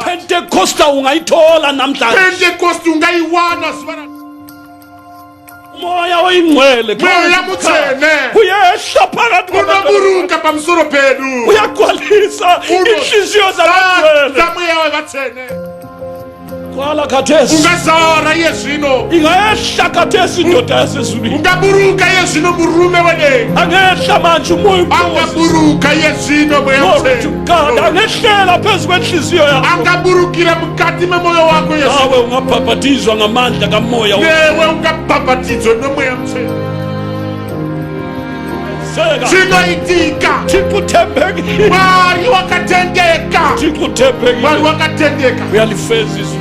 Pentecost ungayithola namhlanje. Pentecost ungayiwana sibana. Moya oyingcwele Moya muthene. uyehla phakathi unoburuka pamsoro penu. uyagcwalisa inhliziyo zabangcwele. Zamoya wabathene. Kwala khathesi ungazara yezino. ingehla khathesi indoda yasezulwini. Ungaburuka yezino murume wene. Angehla manje umoya angaburuka yezino moya muthene. angehlela phezu kwenhliziyo yakho. Angaburukira mkati memoyo wako Yesu. Nawe ungabhabhatizwa ngamandla kamoya. Newe ungabhabhatizwa nomoya muthene. Zinoitika. Thixo uthembekile. Mari wakatendeka. Thixo uthembekile. Mari wakatendeka. Uyalifeza izwi.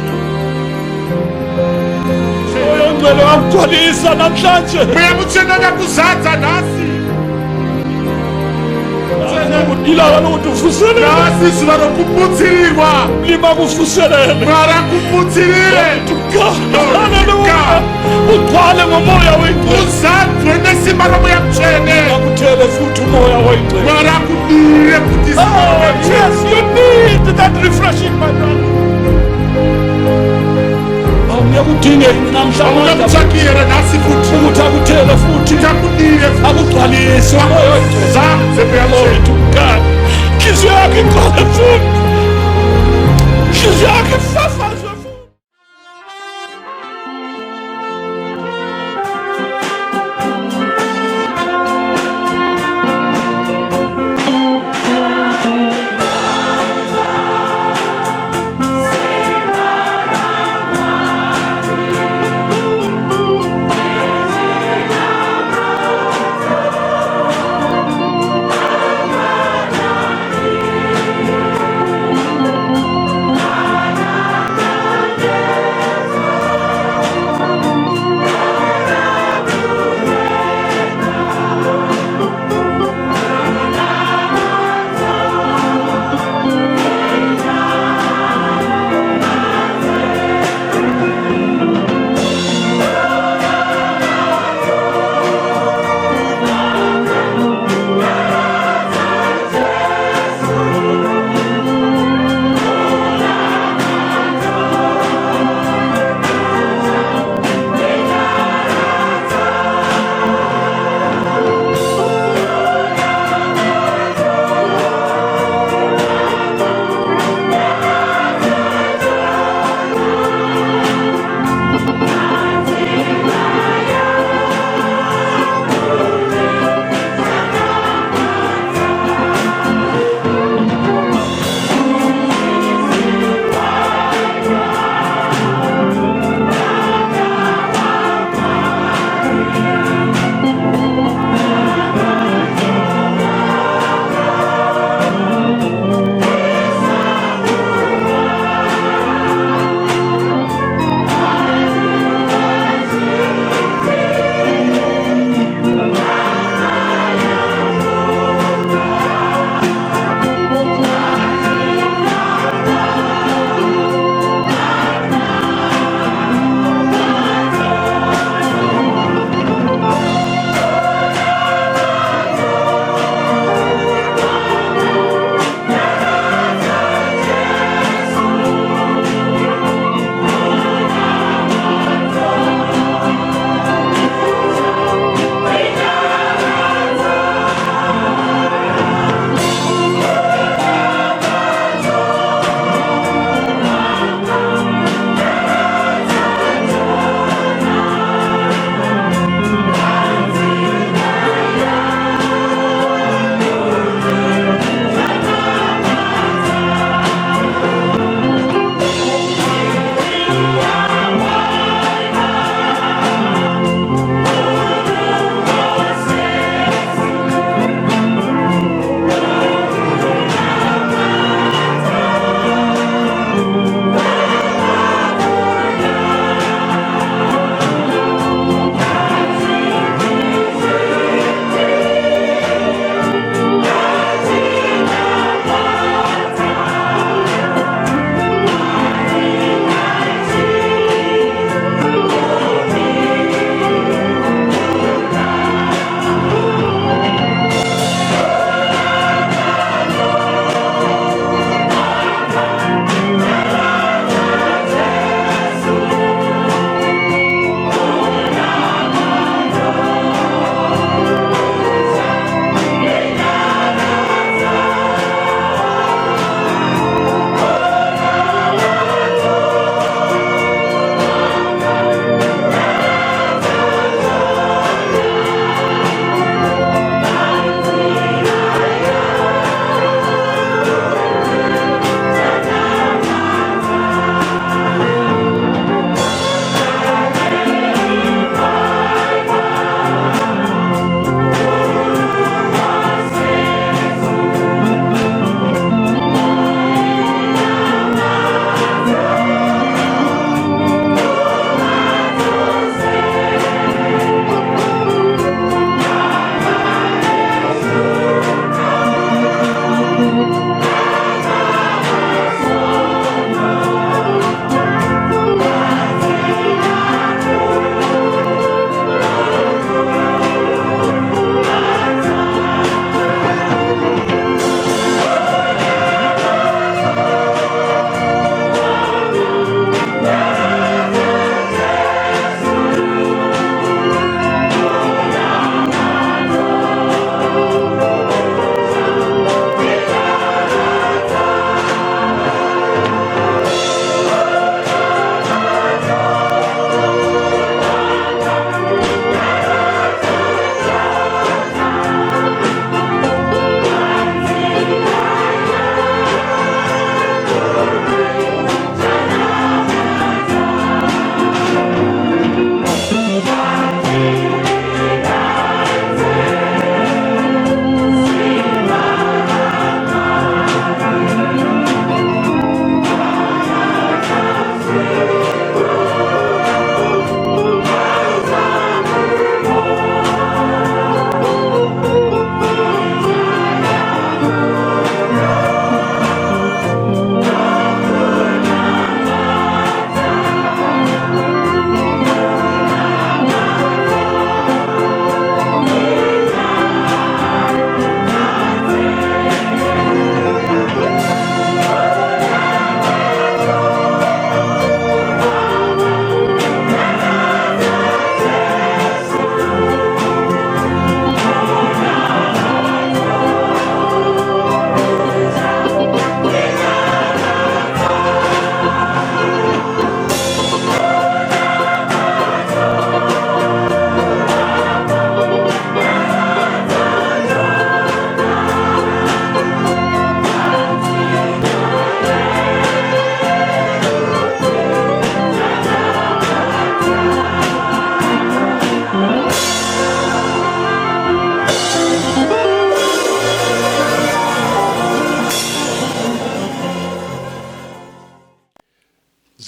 Moya ongcwele wakugcwalisa namhlanje. Moya muthene ngakuzadza nasi. Ilanga lokuthi uvuselele. Nasi izuba lokuputsirwa. Lima kuvuselele. Mara kuputsirile. Haleluya. Ugcwale ngomoya wengcwele. Uzadwe nesimba lomoya muthene. Akuthele futhi umoya wengcwele. Mara kudire futhi isimba lomoya muthene. Yes, you need that refreshing, my brother. Awuyakudinge namhlanje. Ungamthakira nasi futhi. Ukuthi akuthele futhi. Akudire futhi. Akugcwalise umoya wengcwele. Zanze moya Glory to God. Inhliziyo yakho igcwale futhi. Inhliziyo yakho ifafazwe futhi.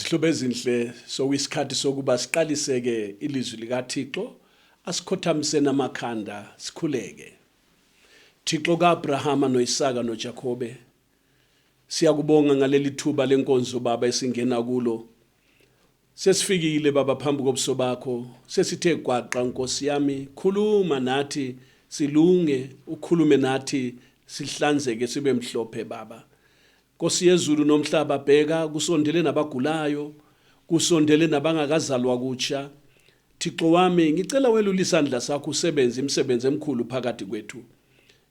Sihlobo ezinhle sokuyisikhathi sokuba siqaliseke ilizwi likaThixo asikhothamise namakhanda sikhuleke. Thixo kaAbrahama noIsaka noJakobe siyakubonga ngaleli thuba lenkonzo baba esingena kulo. Sesifikile baba phambi kobuso bakho sesithe gwaqa Nkosi yami khuluma nathi silunge ukhulume nathi sihlanzeke sibe mhlophe baba. Nkosi yezulu nomhlaba bheka kusondele nabagulayo kusondele nabangakazalwa kutsha. Thixo wami ngicela welula isandla sakho usebenze imisebenzi emikhulu phakathi kwethu.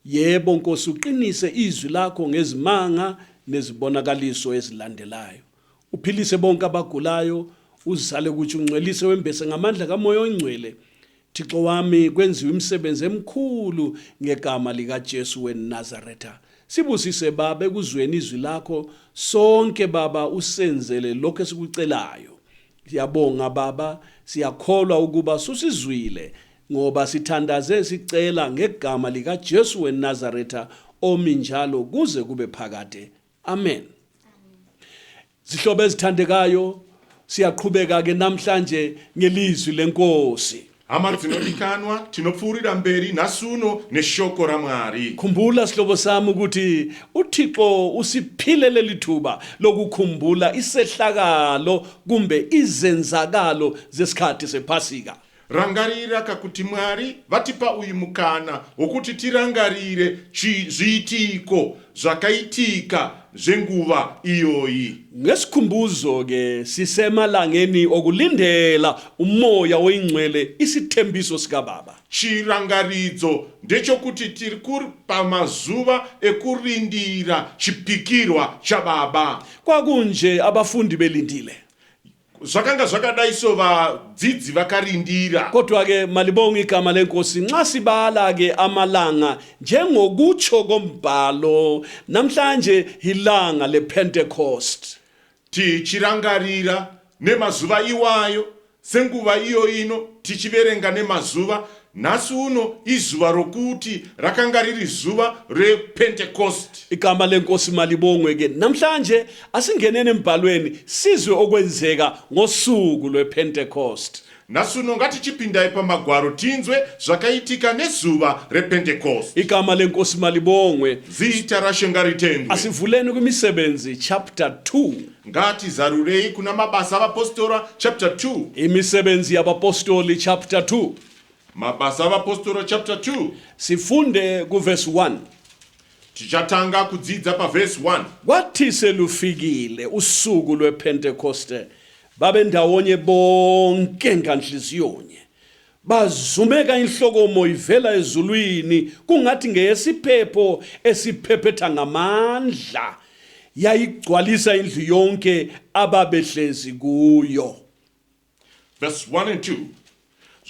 Yebo Nkosi uqinise izwi lakho ngezimanga nezibonakaliso ezilandelayo. Uphilise bonke abagulayo uzale ukuthi ungcwelise wembese ngamandla kaMoya oNgcwele. Thixo wami kwenziwe imisebenzi emikhulu ngegama lika Jesu weNazaretha. Sibusise baba ekuzweni izwi lakho sonke baba usenzele lokho esikucelayo. Siyabonga baba siyakholwa ukuba susizwile ngoba sithandaze sicela ngegama lika Jesu weNazaretha omi njalo kuze kube phakade. Amen. Zihlobo ezithandekayo siyaqhubeka ke namhlanje ngelizwi lenkosi. Hama tinodikanwa tinopfuurira mberi nasuno neshoko raMwari. Khumbula sihlobo sami ukuthi uThixo usiphilele lithuba lokukhumbula isehlakalo kumbe izenzakalo zesikhathi sePhasika. Rangarira kakuti Mwari vatipa uyimukana wokuti tirangarire zviitiko zvakaitika zvenguva iyoyi. Ngesikhumbuzo ke sisemalangeni okulindela umoya oingcwele isithembiso sika baba. Chirangaridzo ndechokuti tiri pamazuva ekurindira chipikirwa chababa. Kwakunje abafundi belindile. Zvakanga zvakadaiso vadzidzi vakarindira. Kodwa ke malibonga igama lenkosi nxa sibala ke amalanga njengokutsho kombhalo namhlanje ilanga lePentecost. Tichirangarira nemazuva iwayo senguva iyo ino tichiverenga nemazuva nhasi uno izuva rokuti rakanga riri zuva rePentecost. Igama lenkosi malibongwe ke namhlanje asingenene embhalweni sizwe okwenzeka ngosuku lwePentecost. Nhasi uno ngatichipinda pamagwaro tinzwe zvakaitika nezuva rePentecost. Igama lenkosi malibongwe. Zita rashenga ritendwe. Asivuleni kumisebenzi chapter 2. Ngatizarurei kuna mabasa avapostora chapter 2. Imisebenzi yabapostoli chapter 2. Mabasa avapostora chapter 2. Sifunde ku verse 1. Tichatanga kudzidza pa verse 1. Kwathi selufikile usuku lwePentecoste babe ndawonye bonke nganhliziyonye. Bazumeka inhlokomo ivela ezulwini kungathi ngeyesiphepho esiphephetha ngamandla. Yayigcwalisa indlu yonke ababehlezi kuyo. Verse 1 and 2.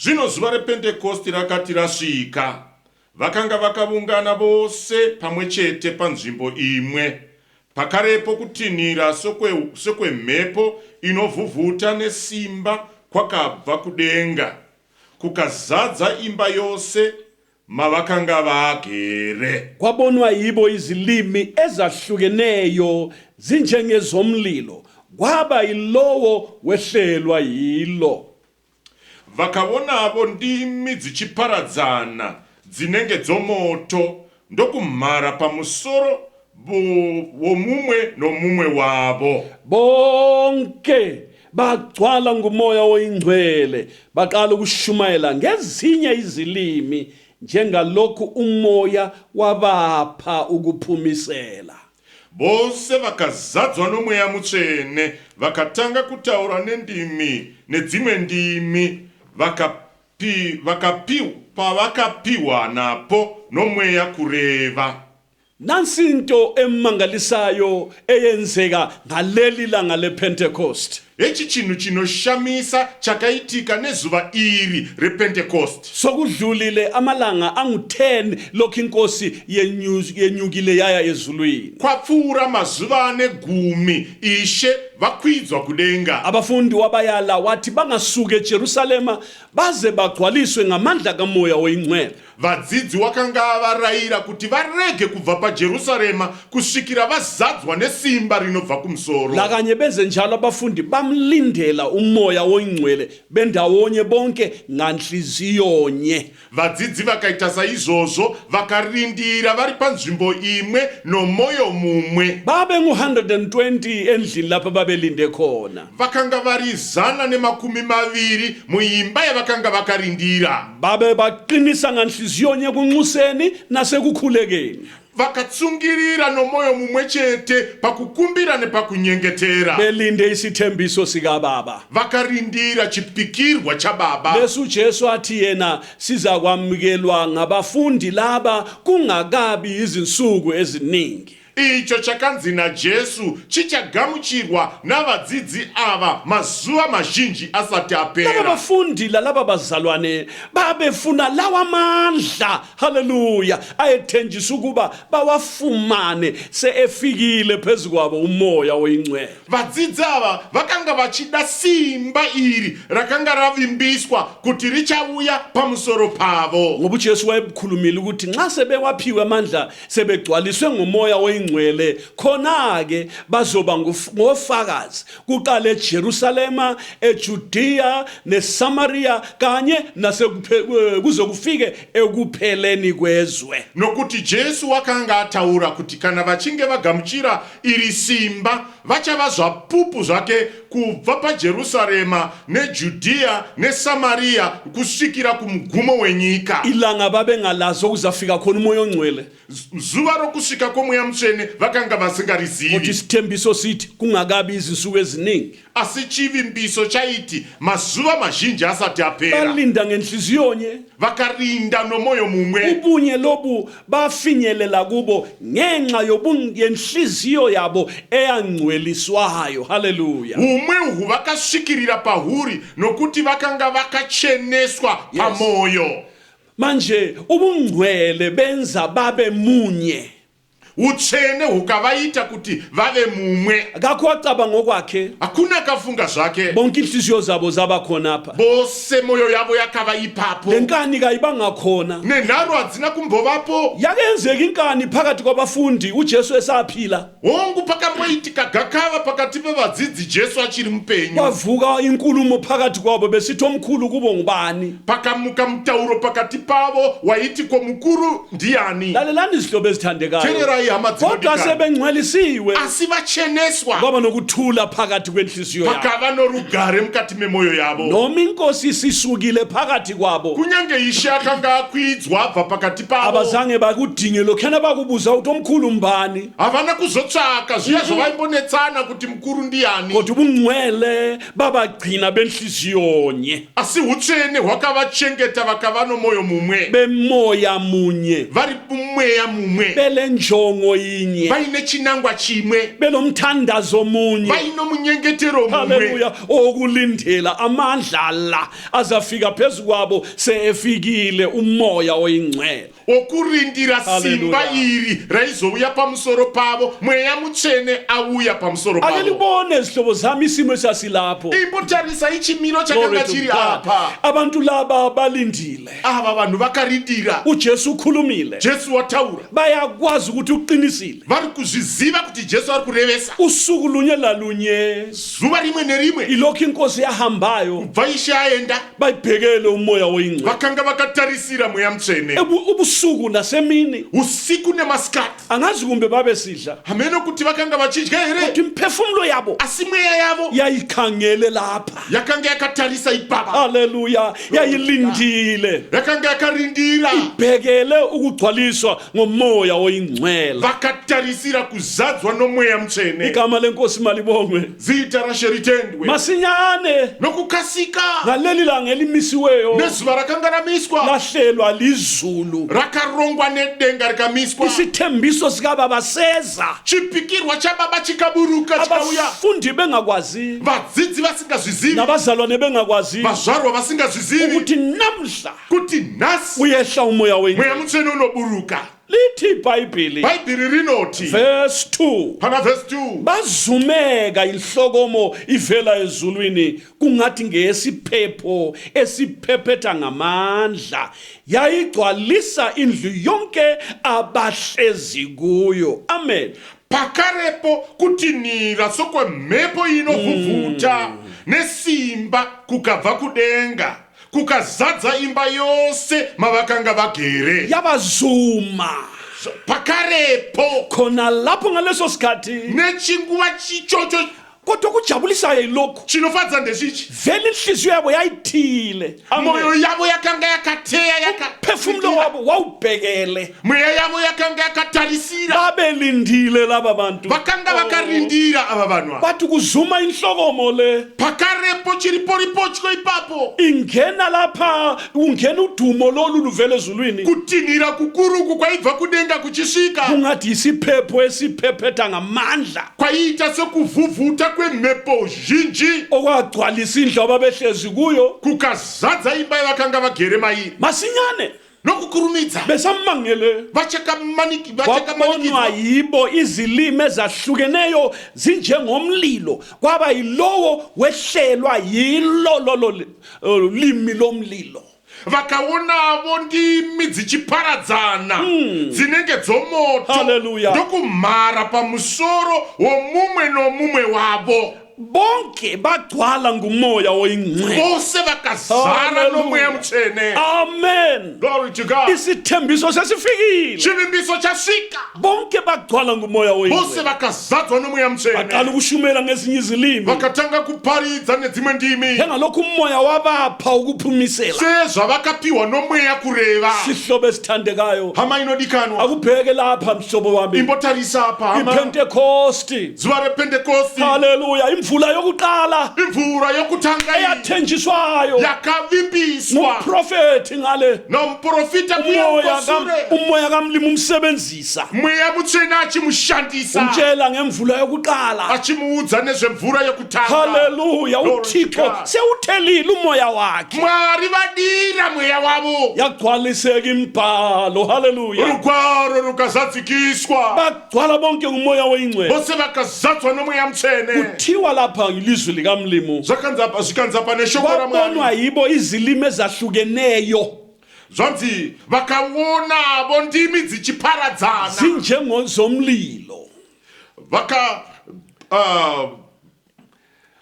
Zvino zuva rePentecosti rakati rasvika, vakanga vakavungana vose pamwe chete panzvimbo imwe. Pakarepo kutinhira sekwemhepo inovhuvhuta nesimba kwakabva kudenga, kukazadza imba yose mavakanga vagere. Kwabonwa yibo izilimi ezahlukeneyo zinjengezomlilo, kwaba ilowo wehlelwa yilo. Vakavonavo ndimi dzichiparadzana dzinenge dzomoto ndokumhara pamusoro womumwe nomumwe wavo. Bonke bagcwala ngumoya oingcwele baqala ukushumayela ngezinye izilimi njengalokhu umoya wabapha ukuphumisela. Bose vakazadzwa nomweya mutsvene vakatanga kutaura nendimi nedzimwe ndimi pavakapiwa napo nomweya kureva. Nansi into emangalisayo eyenzeka ngaleli langa lePentecost. Echi chinhu chinoshamisa chakaitika nezuva iri rePentecost. Sokudlulile amalanga angu-10 lokhu inkosi yenyukile yaya ezulwini. Kwapfuura mazuva ane 10 Ishe vakwidza kudenga. abafundi wabayala wathi bangasuke eJerusalema baze bagcwaliswe ngamandla kamoya oyingcwele. Vadzidzi wakanga varayira kuti varege kubva paJerusarema kusvikira vazadzwa nesimba rinobva kumusoro. Lakanye benze njalo abafundi bamlindela umoya oyingcwele bendawonye bonke nganhliziyo nye. Vadzidzi vakaita saizvozvo vakarindira vari panzvimbo imwe nomoyo mumwe. Babe ngu120 endlini lapha babelinde khona. Vakanga vari 120 muimba yavakanga vakarindira. Babe baqinisa nganhliziyo nye kunxuseni nasekukhulekeni. Vakatsungirira nomoyo mumwe chete pakukumbira nepakunyengetera. Belinde isithembiso sika baba. Vakarindira chipikirwa chababa. Lesu Jesu athi yena siza kwamukelwa ngabafundi laba kungakabi izinsuku eziningi. Icho chakanzi naJesu chichagamuchirwa navadzidzi ava mazuva mazhinji asati Laba apera. bafundi laba bazalwane babefuna lawa mandla, haleluya, ayethenjisa ukuba bawafumane seefikile phezukwabo umoya oyingcwele. Vadzidzi ava vakanga vachida simba iri rakanga ravimbiswa kuti richauya pamusoro pavo. Ngoba uJesu wayekhulumile ukuthi nxa sebewaphiwe amandla sebegcwaliswe ngomoya oyingcwele khona ke bazoba ngofakazi kuqala eJerusalema, eJudea neSamaria kanye kuze kufike ekupheleni kwezwe. Nokuti Jesu wakanga ataura kuti kana vachinge vagamuchira iri simba vachava zvapupu zvake kubva paJerusarema neJudea neSamaria kusvikira kumugumo wenyika. Ilanga babengalazo kuzafika khona umoya ongcwele. Zuva rokusvika komweya mutsvene vakanga Ukuthi vasingarizivi. isithembiso sithi kungakabi izinsuku eziningi. Asi chivimbiso chaiti mazuva mazhinji asati apera. Balinda ngenhliziyo nye. Vakarinda nomoyo mumwe. Ubunye lobu bafinyelela kubo ngenxa yenhliziyo yabo eyangcweliswayo. Haleluya. Umwe uhu vakasvikirira pahuri nokuti vakanga vakacheneswa pamoyo. Manje ubungcwele benza babe munye. Utsvene hukavaita kuti vave mumwe. Akakho wacabanga ngokwakhe, Hakuna akafunga zvake. bonke inhliziyo zabo zaba khona apha. Bose moyo yavo yakava ipapo. Lenkani kayibanga khona. Nenharo hadzina kumbovapo. Yakenzeka inkani phakathi kwabafundi uJesu esaphila. Hongu pakamboitika gakava pakati pevadzidzi Jesu achiri mupenyu. Kwavuka inkulumo phakathi kwabo besithi omkhulu kubo ngubani. Pakamuka mutauro pakati pavo waiti ko mukuru ndiani. Lalelani izihlobo ezithandekayo. Tererai hama Kodwa dzinodikana. sebengcwelisiwe Asi vacheneswa. kwaba nokuthula phakathi kwenhliziyo yabo. Pakava norugare mukati memoyo yavo. Noma inkosi isisukile phakathi kwabo, Kunyange Ishe akanga akwidzwa abva pakati pavo. abazange bakudinge lokhana bakubuza ukuthi omkhulu mbani. Havana kuzotsvaka zviya zvavaimbonetsana kuti mukuru ndiani. Kodwa ubungcwele babagcina benhliziyo nye, Asi utsvene hwakavachengeta vakava nomoyo mumwe. bemoya munye, Vari mumweya mumwe. belenjongo yinye, Vaine chinangwa chimwe. belomthandazo munye. Vaino munyengetero mumwe. Haleluya, okulindela amandla la azafika phezu kwabo seefikile umoya oyingcwele. Okurindira simba Haleluya. iri raizouya pamusoro pavo. Mweya mutsvene auya pamusoro Ake pavo. libone zihlobo zami isimo esasilapho. Imbotarisa ichimiro Glory chakanga to chiri God. apa. Abantu laba balindile, Ava vanhu vakarindira. uJesu ukhulumile, Jesu wataura. bayakwazi ukuthi uqinisile. Vari kuzviziva kuti Jesu ari kurevesa. Usuku lunye lalunye Zuva rimwe nerimwe. ilokhu inkosi yahambayo Bva Ishe aenda. bayibhekele umoya oyingcwele. Vakanga vakatarisira mweya mutsvene. Ubusuku nasemini Usiku nemasikati. angazi kumbe babesidla, Hameno kuti vakanga vachidya here. kodwa imphefumulo yabo Asi mweya yavo yayikhangele lapha. yakanga yakatarisa ipapa. Haleluya, yayilindile, Yakanga yakarindira. bhekele ukugcwaliswa ngomoya oyingcwele. Vakatarisira kuzadzwa nomweya mutsvene. Igama lenkosi malibongwe. Zita rashe ritendwe. Masinyane Nokukasika. ngaleli langa elimisiweyo Nezuva rakanga ramiswa. lahlelwa lizulu, Rakarongwa nedenga rikamiswa. isithembiso sikababa seza, Chipikirwa chababa chikaburuka chikauya. abafundi bengakwazi Vadzidzi vasingazvizivi. nabazalwane bengakwazi Vazvarwa vasingazvizivi. ukuthi namhla Kuti nhasi uyehla umoya mweya oyingcwele. mutsvene unoburuka. lithi iBhayibheli ibhayibhili rinothi verse 2 phana verse 2 bazumeka ihlokomo ivela ezulwini kungathi ngeyesiphepho esiphephetha ngamandla yayigcwalisa indlu yonke abahlezi kuyo. Amen. pakarepo kutinira sokwemhepo inovhuvhuta nesimba kukabva kudenga kukazadza imba yose mavakanga vagere. Yabazuma pakarepo khona lapho ngaleso sikhathi nechinguva chichocho kodwa kujabulisayo yilokhu chinofadza ndezvichi vele inhliziyo yabo yayithile. moyo yavo yakanga yakateya Phefumulo wabo wawubhekele mweya yavo yakanga yakatarisira babelindile laba bantu vakanga vakarindira ava vanhu ava. bathi kuzuma inhlokomo le pakarepo chiriporipochko ipapo ingena lapha ungena udumo lolu luvele ezulwini kutinira kukuruku kwaibva kudenga kuchisvika kungathi isiphepho esiphephetha ngamandla kwaiita sekuvhuvhuta kwemhepo zhinji okwagcwalisa indlu ababehlezi kuyo kukazadza imba yavakanga vagere mairi masinyane nokukurumidza besamangele wabonwa yibo izilimi ezahlukeneyo zinjengomlilo kwaba yilowo wehlelwa yilo limi lomlilo vakaonavo ndimi dzichiparadzana dzinenge dzomoto Hallelujah. ndokumhara pamusoro womumwe nomumwe wavo bonke bagcwala ngumoya oyingcwele. vose vakazara Hallelujah. nomweya mutsvene. Amen. Glory to God. Isithembiso sesifikile chivimbiso chasvika bonke bagcwala ngumoya vose oyingcwele vakazadzwa nomweya baqala mutsvene ukushumela ngezinye izilimi vakatanga kuparidza nedzimwe ndimi njengalokhu umoya wabapha ukuphumisela. sezvavakapiwa nomweya kureva. Sihlobo esithandekayo hama inodikanwa akubheke lapha mhlobo wami imbotarisa apa hama iPentecost. zuva repentekosti Haleluya. Imvula yokuqala imvura yokutanga iyi eyathenjiswayo yakavimbiswa nguprofeti ngale nomprofita kuyakosure umoya kamlimi umsebenzisa mweya mutsvene achimushandisa umtshela ngemvula yokuqala. achimuudza nezvemvura yokutanga. Haleluya. Glory to uThixo God. sewuthelile umoya wakhe mwari vadira mweya wavo yagcwaliseka imbhalo. Haleluya. rugwaro rukazadzikiswa bagcwala bonke ngumoya oyingcwele vose vakazadzwa nomweya mutsvene. kuthiwa lapha ngilizwi likamlimu zvikanza pane shoko wabonwa ramwari yibo izilimi ezahlukeneyo zvanzi vakaonavo ndimi dzichiparadzana zinjengozomlilo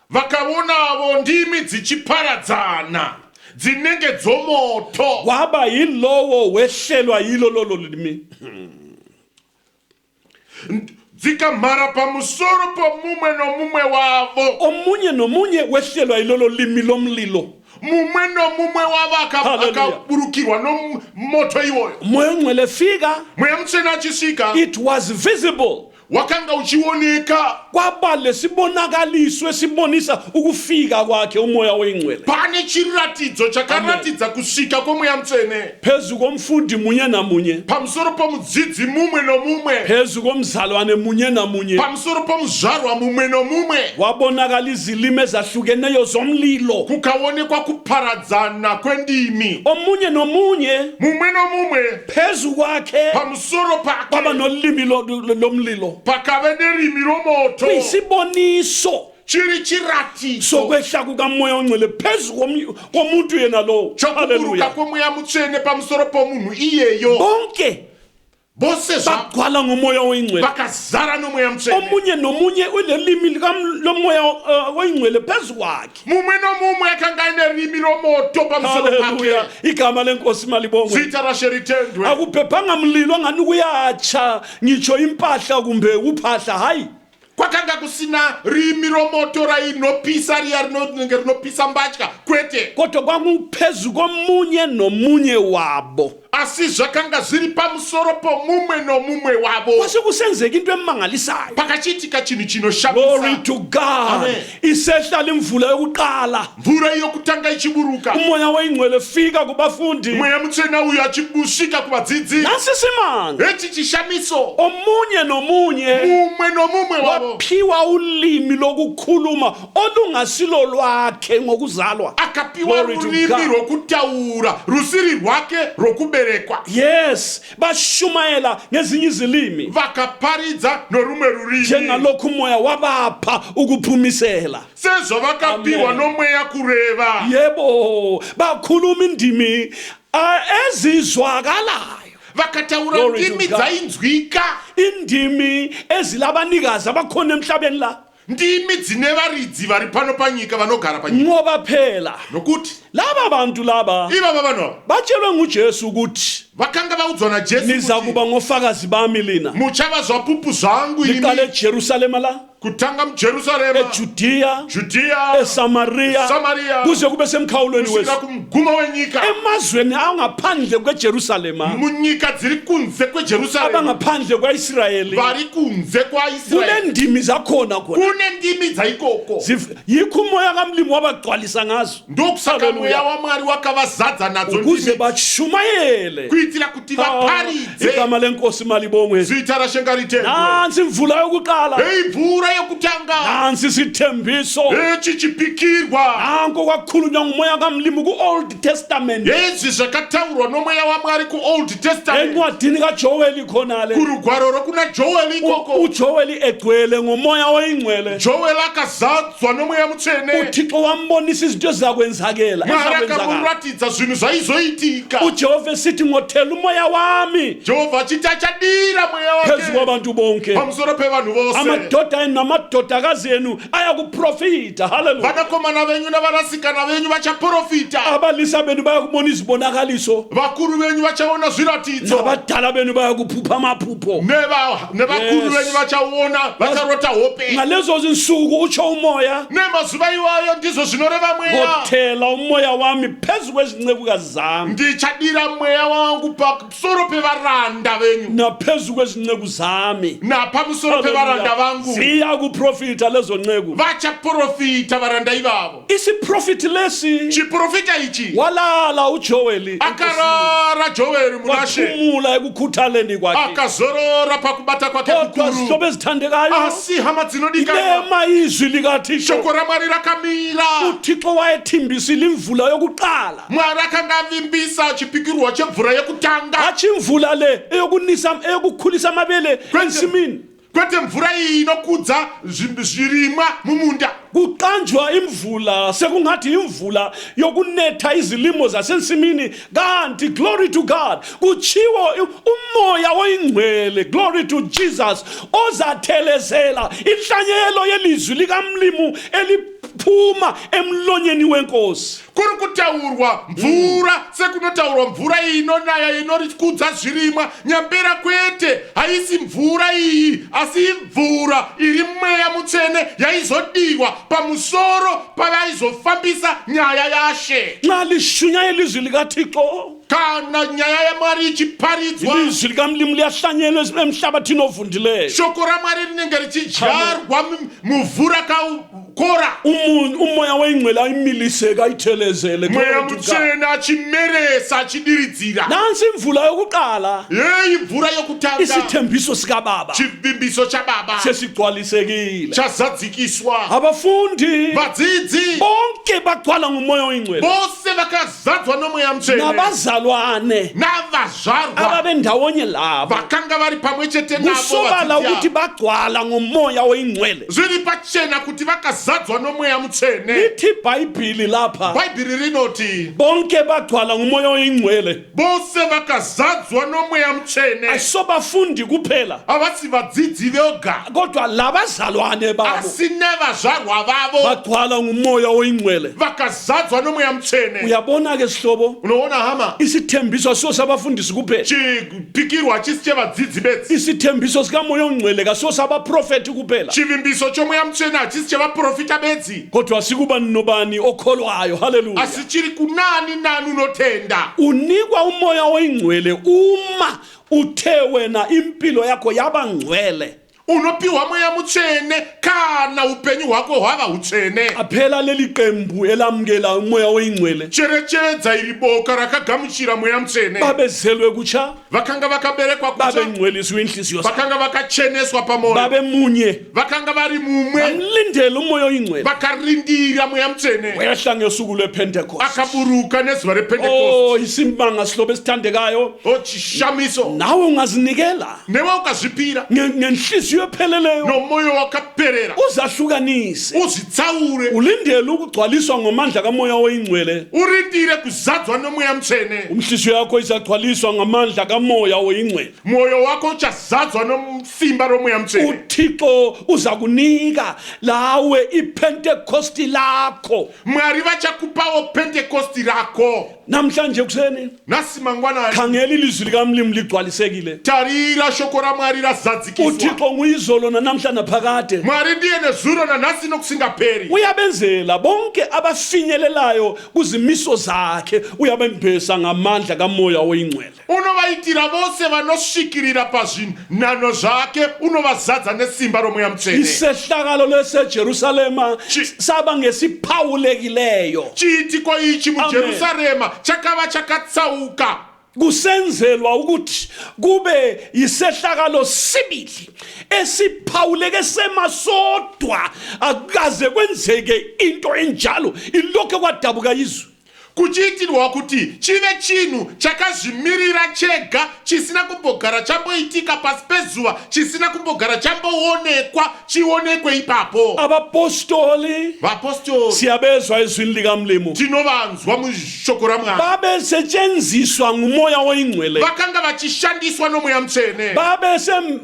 vakaonavo ndimi dzichiparadzana dzinenge dzomoto waba yilowo wehlelwa yilo lolo limi dzikamhara pamusoro pomumwe nomumwe wavo. omunye nomunye wehlelwa yilolo limi lomlilo. mumwe nomumwe wavo Hallelujah. akaburukirwa nomoto iwoyo. Moya oyingcwele fika mweya mutsvene achisvika it was visible wakanga uchioneka. kwaba lesibonakaliso esibonisa ukufika kwakhe umoya oyingcwele pane chiratidzo chakaratidza kusvika kwomweya mutsvene phezu komfundi munye namunye pamusoro pomudzidzi mumwe nomumwe phezu komzalwane munye namunye pamusoro pomuzvarwa mumwe nomumwe wabonakala izilimi ezahlukeneyo zomlilo kukaonekwa kuparadzana kwendimi omunye nomunye mumwe nomumwe phezu kwakhe pamusoro kwaba pake nolimi lomlilo pakave nerimi romoto kuyisiboniso chiri chiratidzo sokwehla kukamoya ongcwele phezu komuntu yena lowo. chokuburuka Haleluya. kwemweya mutsvene pamusoro pomunhu iyeyo bonke vose bagcwala ngomoya oyingcwele vakazara nomweya mutsvene omunye nomunye ulelimi lomoya oyingcwele phezu kwakhe. mumwe nomumwe akanga ane rimi romoto pamusoro Haleluya. pake. Igama lenkosi malibongwe. zita rashe ritendwe Akuphephanga mlilo angani kuyatsha ngitsho impahla kumbe uphahla hayi. kwakanga kusina rimi romoto rainopisa riya rinenge rinopisa mbatya kwete Kodwa kwakuphezu komunye nomunye wabo. asi zvakanga zviri pamusoro pomumwe nomumwe wavo. Kwase kusenzeka into emangalisayo. pakachiitika chinhu Glory chinoshamisa. to God. Amen. Isehlala imvula yokuqala. mvura yokutanga ichiburuka Umoya oyingcwele fika kubafundi. mweya mutsvene uyu achibusvika kuvadzidzi. Nasi simanga. hechi chishamiso Omunye nomunye mumwe nomumwe wavo waphiwa ulimi lokukhuluma olungasilo lwakhe ngokuzalwa. akapiwa Glory to rurimi God. rwokutaura rusiri rwake rwokube vachiberekwa yes bashumayela ngezinye izilimi vakaparidza norumwe rurimi njengalokhu umoya wabapha ukuphumisela sezvo vakapiwa nomweya kureva yebo bakhuluma indimi ezizwakalayo vakataura Glory to ndimi God. dzainzwika indimi ezilabanikazi abakhona emhlabeni la ndimi dzine varidzi vari pano panyika vanogara panyika ngoba phela nokuti laba bantu laba ivava vanhu ava batshelwe nguJesu ukuthi vakanga vaudzwa najesu niza kuti kuba ngofakazi bami lina muchava zvapupu zvangu liqale imi eJerusalema la kutanga mujerusarema eJudea judhiya eSamaria Samaria, kuze kube semkhawulweni kusvika wethu kumgumo wenyika emazweni angaphandle kweJerusalema munyika dziri kunze kwejerusarema abangaphandle kwaIsrayeli vari kunze kule kwaisraeri ndimi zakhona khona kune ndimi dzaikoko yikho umoya kaMlimi wabagcwalisa ngazo ndokusaka Hallelujah. mweya wamwari wakavazadza nadzo ukuze ndimi bashumayele kuitira kuti vaparidze igama lenkosi malibongwe zita rashenga ritendwe nansi imvula yokuqala hei mvura yokutanga nansi isithembiso hechi chipikirwa nanko kwakhulunywa ngumoya kaMlimi ku-Old Testament hezvi zvakataurwa nomweya wamwari kuold testament encwadini kaJoeli khonale kurugwaro rokuna joeli ikoko uJoeli egcwele ngomoya oyingcwele joeli akazadzwa nomweya mutsvene uThixo wambonisa izinto ezakwenzakela mwari ezakwenzakala akamuratidza zvinhu zvaizoitika uJehova esithi ngothela umoya wami jehovha achiti achadira mweya phezu wake kwabantu bonke pamusoro pevanhu vose amadoda enu namadodakazi enu ayakuprofita haleluya vanakomana venyu navanasikana venyu vachaprofita abalisa benu bayakubona izibonakaliso vakuru venyu vachaona zviratidzo nabadala benu bayakuphupha amaphupho nevakuru Yes. venyu vachaona vacharota hope ngalezo zinsuku utsho umoya nemazuva iwayo ndizvo zvinoreva mweya ngothela umoya wami phezu kwezincekukazi zami ndichadira mweya wangu pamusoro pevaranda venyu naphezu kwezinceku zami napamusoro pevaranda vangu ziya kuprofita lezo nceku vachaprofita varanda ivavo isiprofiti lesi chiprofita ichi walala uJoeli akarara joeri munashe waphumula ekukhuthaleni kwakhe akazorora pakubata kwake kodwa kukuru zihlobo ezithandekayo asi hama dzinodikanwa ilema izwi likaThixo shoko ramwari rakamira uThixo wayethimbisile imvula yokuqala mwari akanga avimbisa chipikirwa chemvura yekutanga hatshi imvula le eyokukhulisa amabele ensimini kwete mvura iyi inokudza zvirimwa mumunda kuqanjwa imvula sekungathi imvula yokunetha izilimo zasensimini kanti glory to God kuchiwo umoya oyingcwele glory to Jesus ozathelezela inhlanyelo yelizwi likaMlimi eliphuma emlonyeni wenkosi kuri kutaurwa mvura sekunotaurwa mvura iyi inonaya inorikudza zvirimwa nyambera kwete haisi mvura iyi asi imvura iri mweya mutsvene yaizodiwa pamusoro pavaizofambisa nyaya yashe nxa lishunya ilizwi likaThixo kana nyaya yamwari ichiparidzwa ilizwi likaMlimi liyahlanyelwa emhlabathini ovundileyo shoko ramwari rinenge richidyarwa muvhu rakakora umoya oyingcwele ayimiliseke ayithelezele mweya glory to God. mutsvene achimeresa achidiridzira nansi imvula yokuqala yeyi mvura yokutanga isithembiso sikababa chivimbiso chababa sesigcwalisekile chazadzikiswa abafundi vadzidzi bonke bagcwala ngumoya oyingcwele vose vakazadzwa nomweya mutsvene nabazalwane navazvarwa ababendawonye labo vakanga vari pamwe chete navo kusobala vadzidzi ukuthi ava. bagcwala ngomoya oyingcwele zviri pachena kuti vakazadzwa nomweya mutsvene lithi ibhayibhili lapha bhaibheri rinoti bonke bagcwala ngumoya oyingcwele vose vakazadzwa nomweya mutsvene ayisobafundi kuphela havasi vadzidzi voga kodwa labazalwane babo asi nevazvarwa vavo bagcwala ngumoya oyingcwele vakazadzwa nomweya mutsvene uyabona ke sihlobo unoona hama isithembiso asiso sabafundisi kuphela chipikirwa hachisi chevadzidzi bedzi isithembiso sikamoya ongcwele kasiso sabaprofeti kuphela chivimbiso chomweya mutsvene hachisi chevaprofita bedzi kodwa sikubani nobani okholwayo haleluya asi chiri kunani nani unotenda unikwa umoya oyingcwele uma uthe wena impilo yakho yaba ngcwele unopiwa moya mutsvene kana upenyu hwako hwava utsvene. aphela leli qembu elamukela umoya oyingcwele Cherechedza iri boka rakagamuchira mweya mutsvene. babezelwe kutsha Vakanga vakaberekwa kutsva, babengcweliswe inhliziyo zabo vakanga vakacheneswa pamoyo, babemunye vakanga vari mumwe, amlindele umoya oyingcwele vakarindira mweya mutsvene. wehla ngesuku lwepentecost Akaburuka nezuva repentekosti. isimanga sihlobo esithandekayo Chishamiso, nawe ungazinikela newe ukazvipira ngenhliziyo epheleleyo nomoyo wakaperera, uzahlukanise uzitsaure, ulindele ukugcwaliswa ngomandla kamoya oyingcwele urindire kuzadzwa nomweya mutsvene. umhliziyo yakho izagcwaliswa ngamandla kamoya oyingcwele Mwoyo wako uchazadzwa nosimba romweya mutsvene. uthixo uza kunika lawe ipentekosti lakho Mwari vachakupawo pentekosti rako. namhlanje kuseni Nhasi mangwanani, khangela ilizwi likamlimi ligcwalisekile tarira shoko ramwari razadzikiswa. uthixo nguyizolo nanamhla naphakade Mwari ndiye nezuro nanhasi nokusingaperi. uyabenzela bonke abafinyelelayo kuzimiso zakhe uyabembesa ngamandla kamoya oyingcwele Unovaitira vose vanosvikirira pazvinano zvake, unovazadza nesimba romweya mutsvene. isehlakalo lesejerusalema saba ngesiphawulekileyo Chiitiko ichi Amen. mujerusarema chakava chakatsauka kusenzelwa ukuthi kube yisehlakalo sibili esiphawuleke semasodwa akaze kwenzeke into enjalo ilokho kwadabuka izwi kuchiitirwa kuti chive chinhu chakazvimirira chega, chisina kumbogara chamboitika pasi pezuva, chisina kumbogara chamboonekwa chionekwe ipapo. abapostoli Vaapostoli siyabezwa ezwini likamlimu tinovanzwa mushoko ramwari, babesetshenziswa ngumoya oyingcwele vakanga vachishandiswa nomweya mutsvene,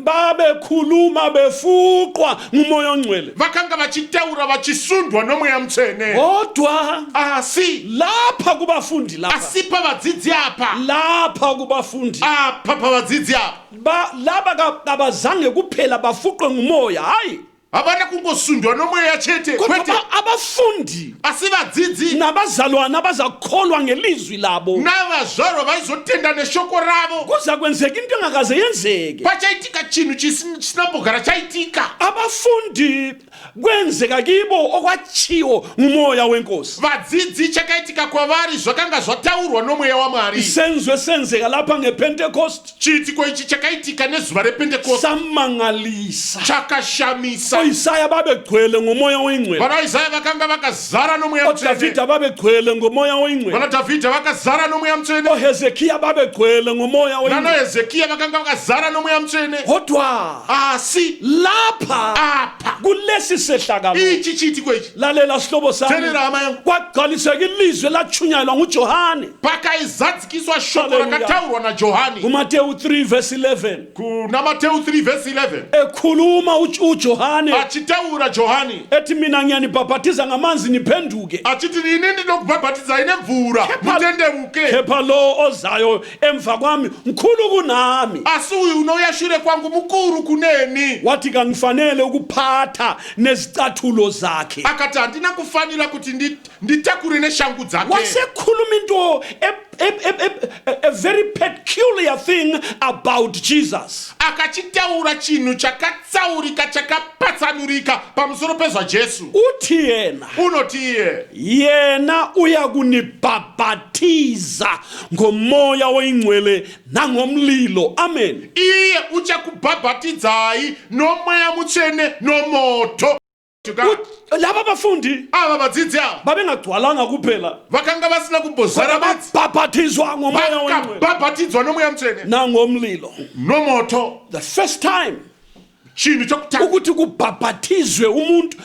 babekhuluma befuqwa ngumoya ongcwele vakanga vachitaura vachisundwa nomweya mutsvene. kodwa Asi lapha kubafundi asi pavadzidzi apa, lapha kubafundi apa pavadzidzi apa laba abazange kuphela bafuqwe ngumoya hayi havana kungosundwa nomweya chete, kodwa kwete abafundi asi vadzidzi nabazalwana abazakholwa ngelizwi labo navazvarwa vaizotenda neshoko ravo. kuza kwenzeka into engakaze yenzeke Pachaitika chinhu chisina mbogara chaitika. abafundi kwenzeka kibo okwachiwo ngumoya wenkosi Vadzidzi chakaitika kwavari zvakanga zvataurwa nomweya waMwari. isenzo esenzeka lapha ngepentecost Chiitiko ichi chakaitika nezuva repentekosti samangalisa chakashamisa. oisaya babegcwele ngomoya oyingcwele VanaIsaya vakanga vakazara nomweya mutsvene, odavhida babegcwele ngomoya oyingcwele vanaDhavhidha vakazara nomweya mutsvene, ohezekiya babegcwele ngomoya oyingcwele nanaHezekiya vakanga vakazara nomweya mutsvene. kodwa Asi lapha apa kulesi sehlakalo ichi chiitiko ichi, lalela sihlobo sami tendera hama yangu, kwagcwaliseka ilizwi elatshunyayelwa nguJohane pakaizadzikiswa shoko Hallelujah. rakataurwa naJohani kuMateyu 3 verse 11 kuna Mateo 3 verse 11. ekhuluma uJohane Achitaura Johani ethi mina ngiyanibhabhathiza ngamanzi niphenduke achiti ini ndinokubhabhatidzai nemvura mutendeuke, kepha lo ozayo emva kwami mkhulu kunami asi uyu unouya shure kwangu mukuru kuneni. wathi kangifanele ukuphatha nezicathulo zakhe Akati handina kufanira kuti nditakure neshangu dzake. wasekhuluma into a very peculiar thing about Jesus Akachitaura chinhu chakatsaurika chakapatsanurika pamusoro pezvaJesu. uthi yena Unoti iye yena uya kunibhabhathiza ngomoya oyingcwele nangomlilo amen iye uchakubhabhatidzai nomweya mutsvene nomoto. laba bafundi Ava vadzidzi ava babengagcwalanga kuphela vakanga vasina kumbozara badzi, babhabhathizwa ngomoya oyingcwele vakabhabhatidzwa nomweya mutsvene nangomlilo nomoto. the first time Chinhu chokutanga ukuthi kubhabhathizwe umuntu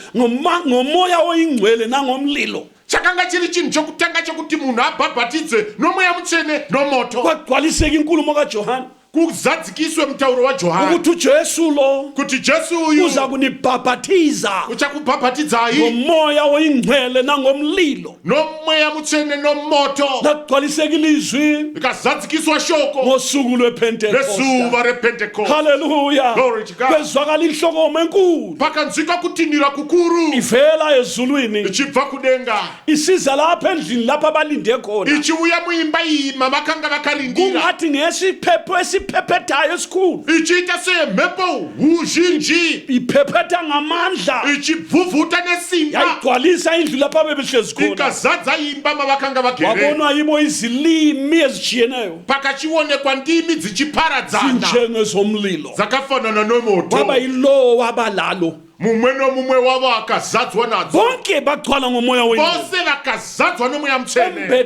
ngomoya oyingcwele nangomlilo chakanga chiri chinhu chokutanga chokuti munhu abhabhatidzwe nomweya mutsvene nomoto, kwagcwaliseka inkulumo kaJohane kuzadzikiswe mutauro waJohani ukuthi uJesu lo kuti Jesu uyu uza kunibhabhathiza uchakubhabhatidzai ngomoya oyingcwele nangomlilo nomweya mutsvene nomoto. lagcwaliseka ilizwi Likazadzikiswa shoko ngosuku lwepentekoste rezuva repentekosti. haleluya Glory to God. kwezwakala inhlokomo enkulu Pakanzwika kutinhira kukuru ivela ezulwini ichibva kudenga isiza lapha endlini lapha abalinde khona ichiuya muimba iyi mavakanga vakarindira, kungathi ngesiphepho esiphephethayo esikhulu ichita semhepo huzhinji iphephetha ngamandla ichibvuvhuta nesimba yayigcwalisa indlu lapha bebehlezi khona ikazadza imba mavakanga vagere wabonwa yibo izilimi ezijiyeneyo pakachionekwa ndimi dzichiparadzana zinjengezomlilo dzakafanana nomoto waba yilowo wabalalo mumwe nomumwe wavo akazadzwa nadzo bonke bagcwala ngomoya wengcwele vose vakazadzwa nomweya mutsvene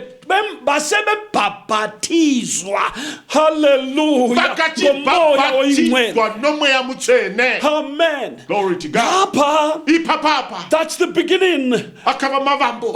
basebebhabhatizwa haleluya ngomoya oyingcwele vakachibhabhatidzwa nomweya mutsvene amen glory to god lapha ipapapa that's the beginning akava mavambo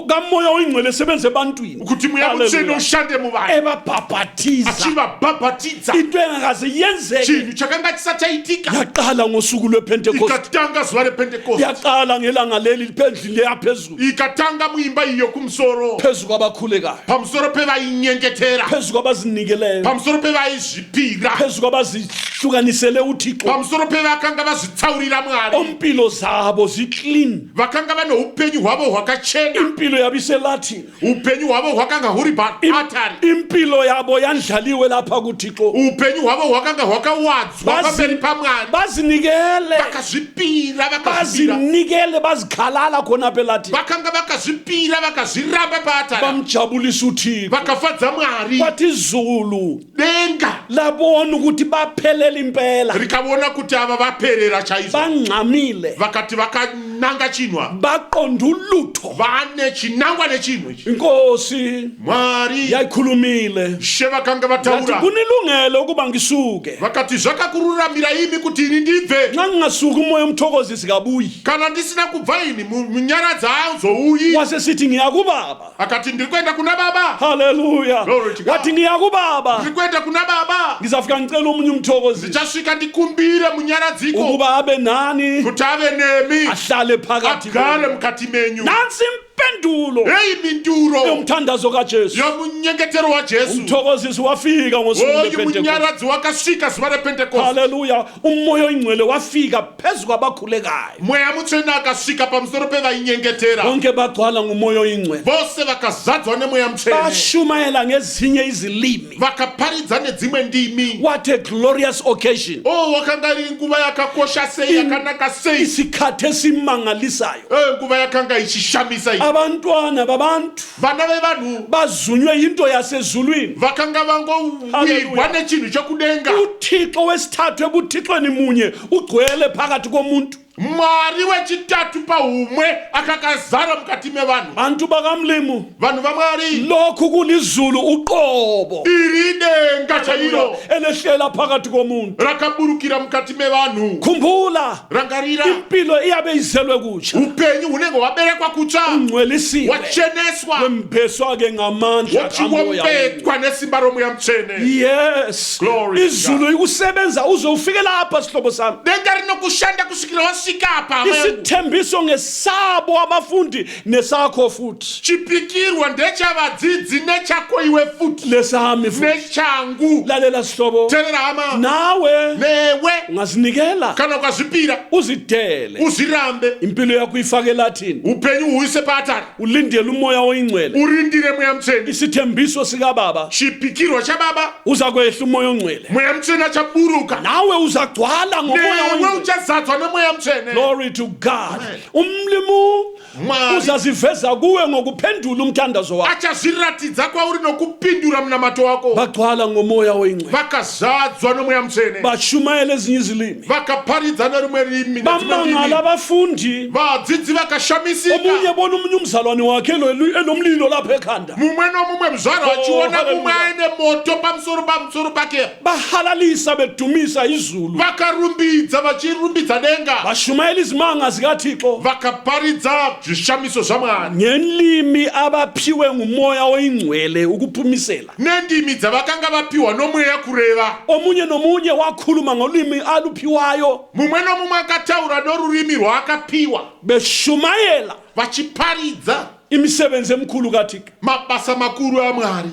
kamoya oyingcwele esebenza ebantwini kuti mweya mutsvene ushande muvanhu ebabhabhatiza achivabhabhatidza into engakaze yenzeke chinhu chakanga chisachaitika yaqala ngosuku lwepentekoste ikatanga zuva repentekoste yaqala ngelanga leli pendlini leyaphezulu ikatanga muimba iyo kumusoro phezu kwabakhulekayo pamusoro pevainyengetera phezu kwabazinikeleyo pamusoro pevaizvipira phezu kwabazihlukanisele uthixo pamusoro pevakanga vazvitsaurira mwari impilo zabo ziclean vakanga vane upenyu hwavo hwakachena impilo yabo iselathini upenyu hwavo hwakanga huri paatari impilo yabo yandlaliwe lapha kuthixo upenyu hwavo hwakanga hwakawadzwa pamberi pamwari bazinikele vakazvipira bazinikele bazikhalala khona pelathini vakanga vakazvipira vakazviramba paatari bamjabulisa uthixo vakafadza mwari kwathi izulu denga labona ukuthi baphelela impela rikavona kuti ava vaperera chaizvo bangxamile vakati vakananga chinwa baqonda ulutho vane chinangwa nechinhu ichi inkosi mwari yayikhulumile she vakanga yathi vataura kunilungele ukuba ngisuke vakati zvakakururamira imi kuti ini ndibve nxa ngingasuki umoya umthokozisi kabuyi kana ndisina kubva ini munyaradza haazouyi wasesithi ngiya kubaba akati ndiri kuenda kuna baba haleluya Glory to God. wathi ngiya kubaba ndiri kuenda kuna baba ngizafika ngicela omunye umthokozisi ndichasvika ndikumbire munyaradziko ukuba abe nani kuti ave nemi ahlale phakathi agare mukati menyu nansi impendulo heyi minduro yomthandazo kajesu yomunyengetero wajesu umthokozisi wafika ngosuku oyu lepentekoste munyaradzi wakasvika zuva repentekoste haleluya umoya oyingcwele wafika phezu kwabakhulekayo mweya mutsvene akasvika pamusoro pevainyengetera bonke bagcwala ngumoya oyingcwele vose vakazadzwa nemweya mutsvene bashumayela ngezinye izilimi vakaparidza nedzimwe ndimi what a glorious occasion wakanga iri nguva yakakosha sei yakanaka sei isikhathi esimangalisayo nguva yakanga ichishamisa iyi abantwana babantu vana vevanhu bazunywe yinto yasezulwini vakanga vangowirwa nechinhu chokudenga uthixo wesithathu ebuthixweni munye ugcwele phakathi komuntu mwari wechitatu paumwe akakazara mukati mevanhu bantu bakamlimu vanhu vamwari lokhu kulizulu uqobo iri denga chairo elehlela phakathi komuntu rakaburukira mukati mevanhu khumbula rangarira impilo iyabe izelwe kutsha upenyu hunenge hwaberekwa kutsva ungcwelisiwe wacheneswa wembeswa-ke ngamandla kamoya wachiwombekwa nesimba romweya mutsvene yes Glory to izulu ikusebenza uze ufike lapha sihlobo sami denga rinokushanda kusvikira wasvika apa isithembiso ngesabo abafundi nesakho futhi chipikirwa ndechavadzidzi nechako iwe futi lesami futhi nechangu lalela sihlobo teerera hama nawe newe ungazinikela kana ukazvipira uzidele uzvirambe impilo yakho ifake elathini upenyu huise paatari ulindele umoya oyingcwele urindire mweya mutsvene isithembiso sikababa chipikirwa chababa uza kwehla umoya ongcwele mweya mutsvene achaburuka nawe uzagcwala ngomoya newe oyingcwele uchazadzwa nemweya mutsvene glory to God umlimu Mwari uzaziveza kuwe ngokuphendula umthandazo wakho achazviratidza kwauri nokupindura munamato wako bagcwala ngomoya oyingcwele vakazadzwa nomweya mutsvene bashumayela ezinye izilimi vakaparidza nerimwe rimi bamangala abafundi vadzidzi vakashamisika omunye bona omunye umzalwane wakhe enomlilo lapha ekhanda mumwe nomumwe muzvaro achiona hallelujah. mumwe aine moto pamusoro pake bahalalisa bedumisa izulu vakarumbidza vachirumbidza denga bashumayela izimanga zikathixo vakaparidza zvishamiso zvamwari ngelimi abaphiwe ngumoya oyingcwele ukuphumisela nendimi dzavakanga vapiwa nomweya kureva omunye nomunye wakhuluma ngolimi aluphiwayo mumwe nomumwe akataura norurimi rwaakapiwa beshumayela vachiparidza imisebenzi emkhulu kathixo mabasa makuru amwari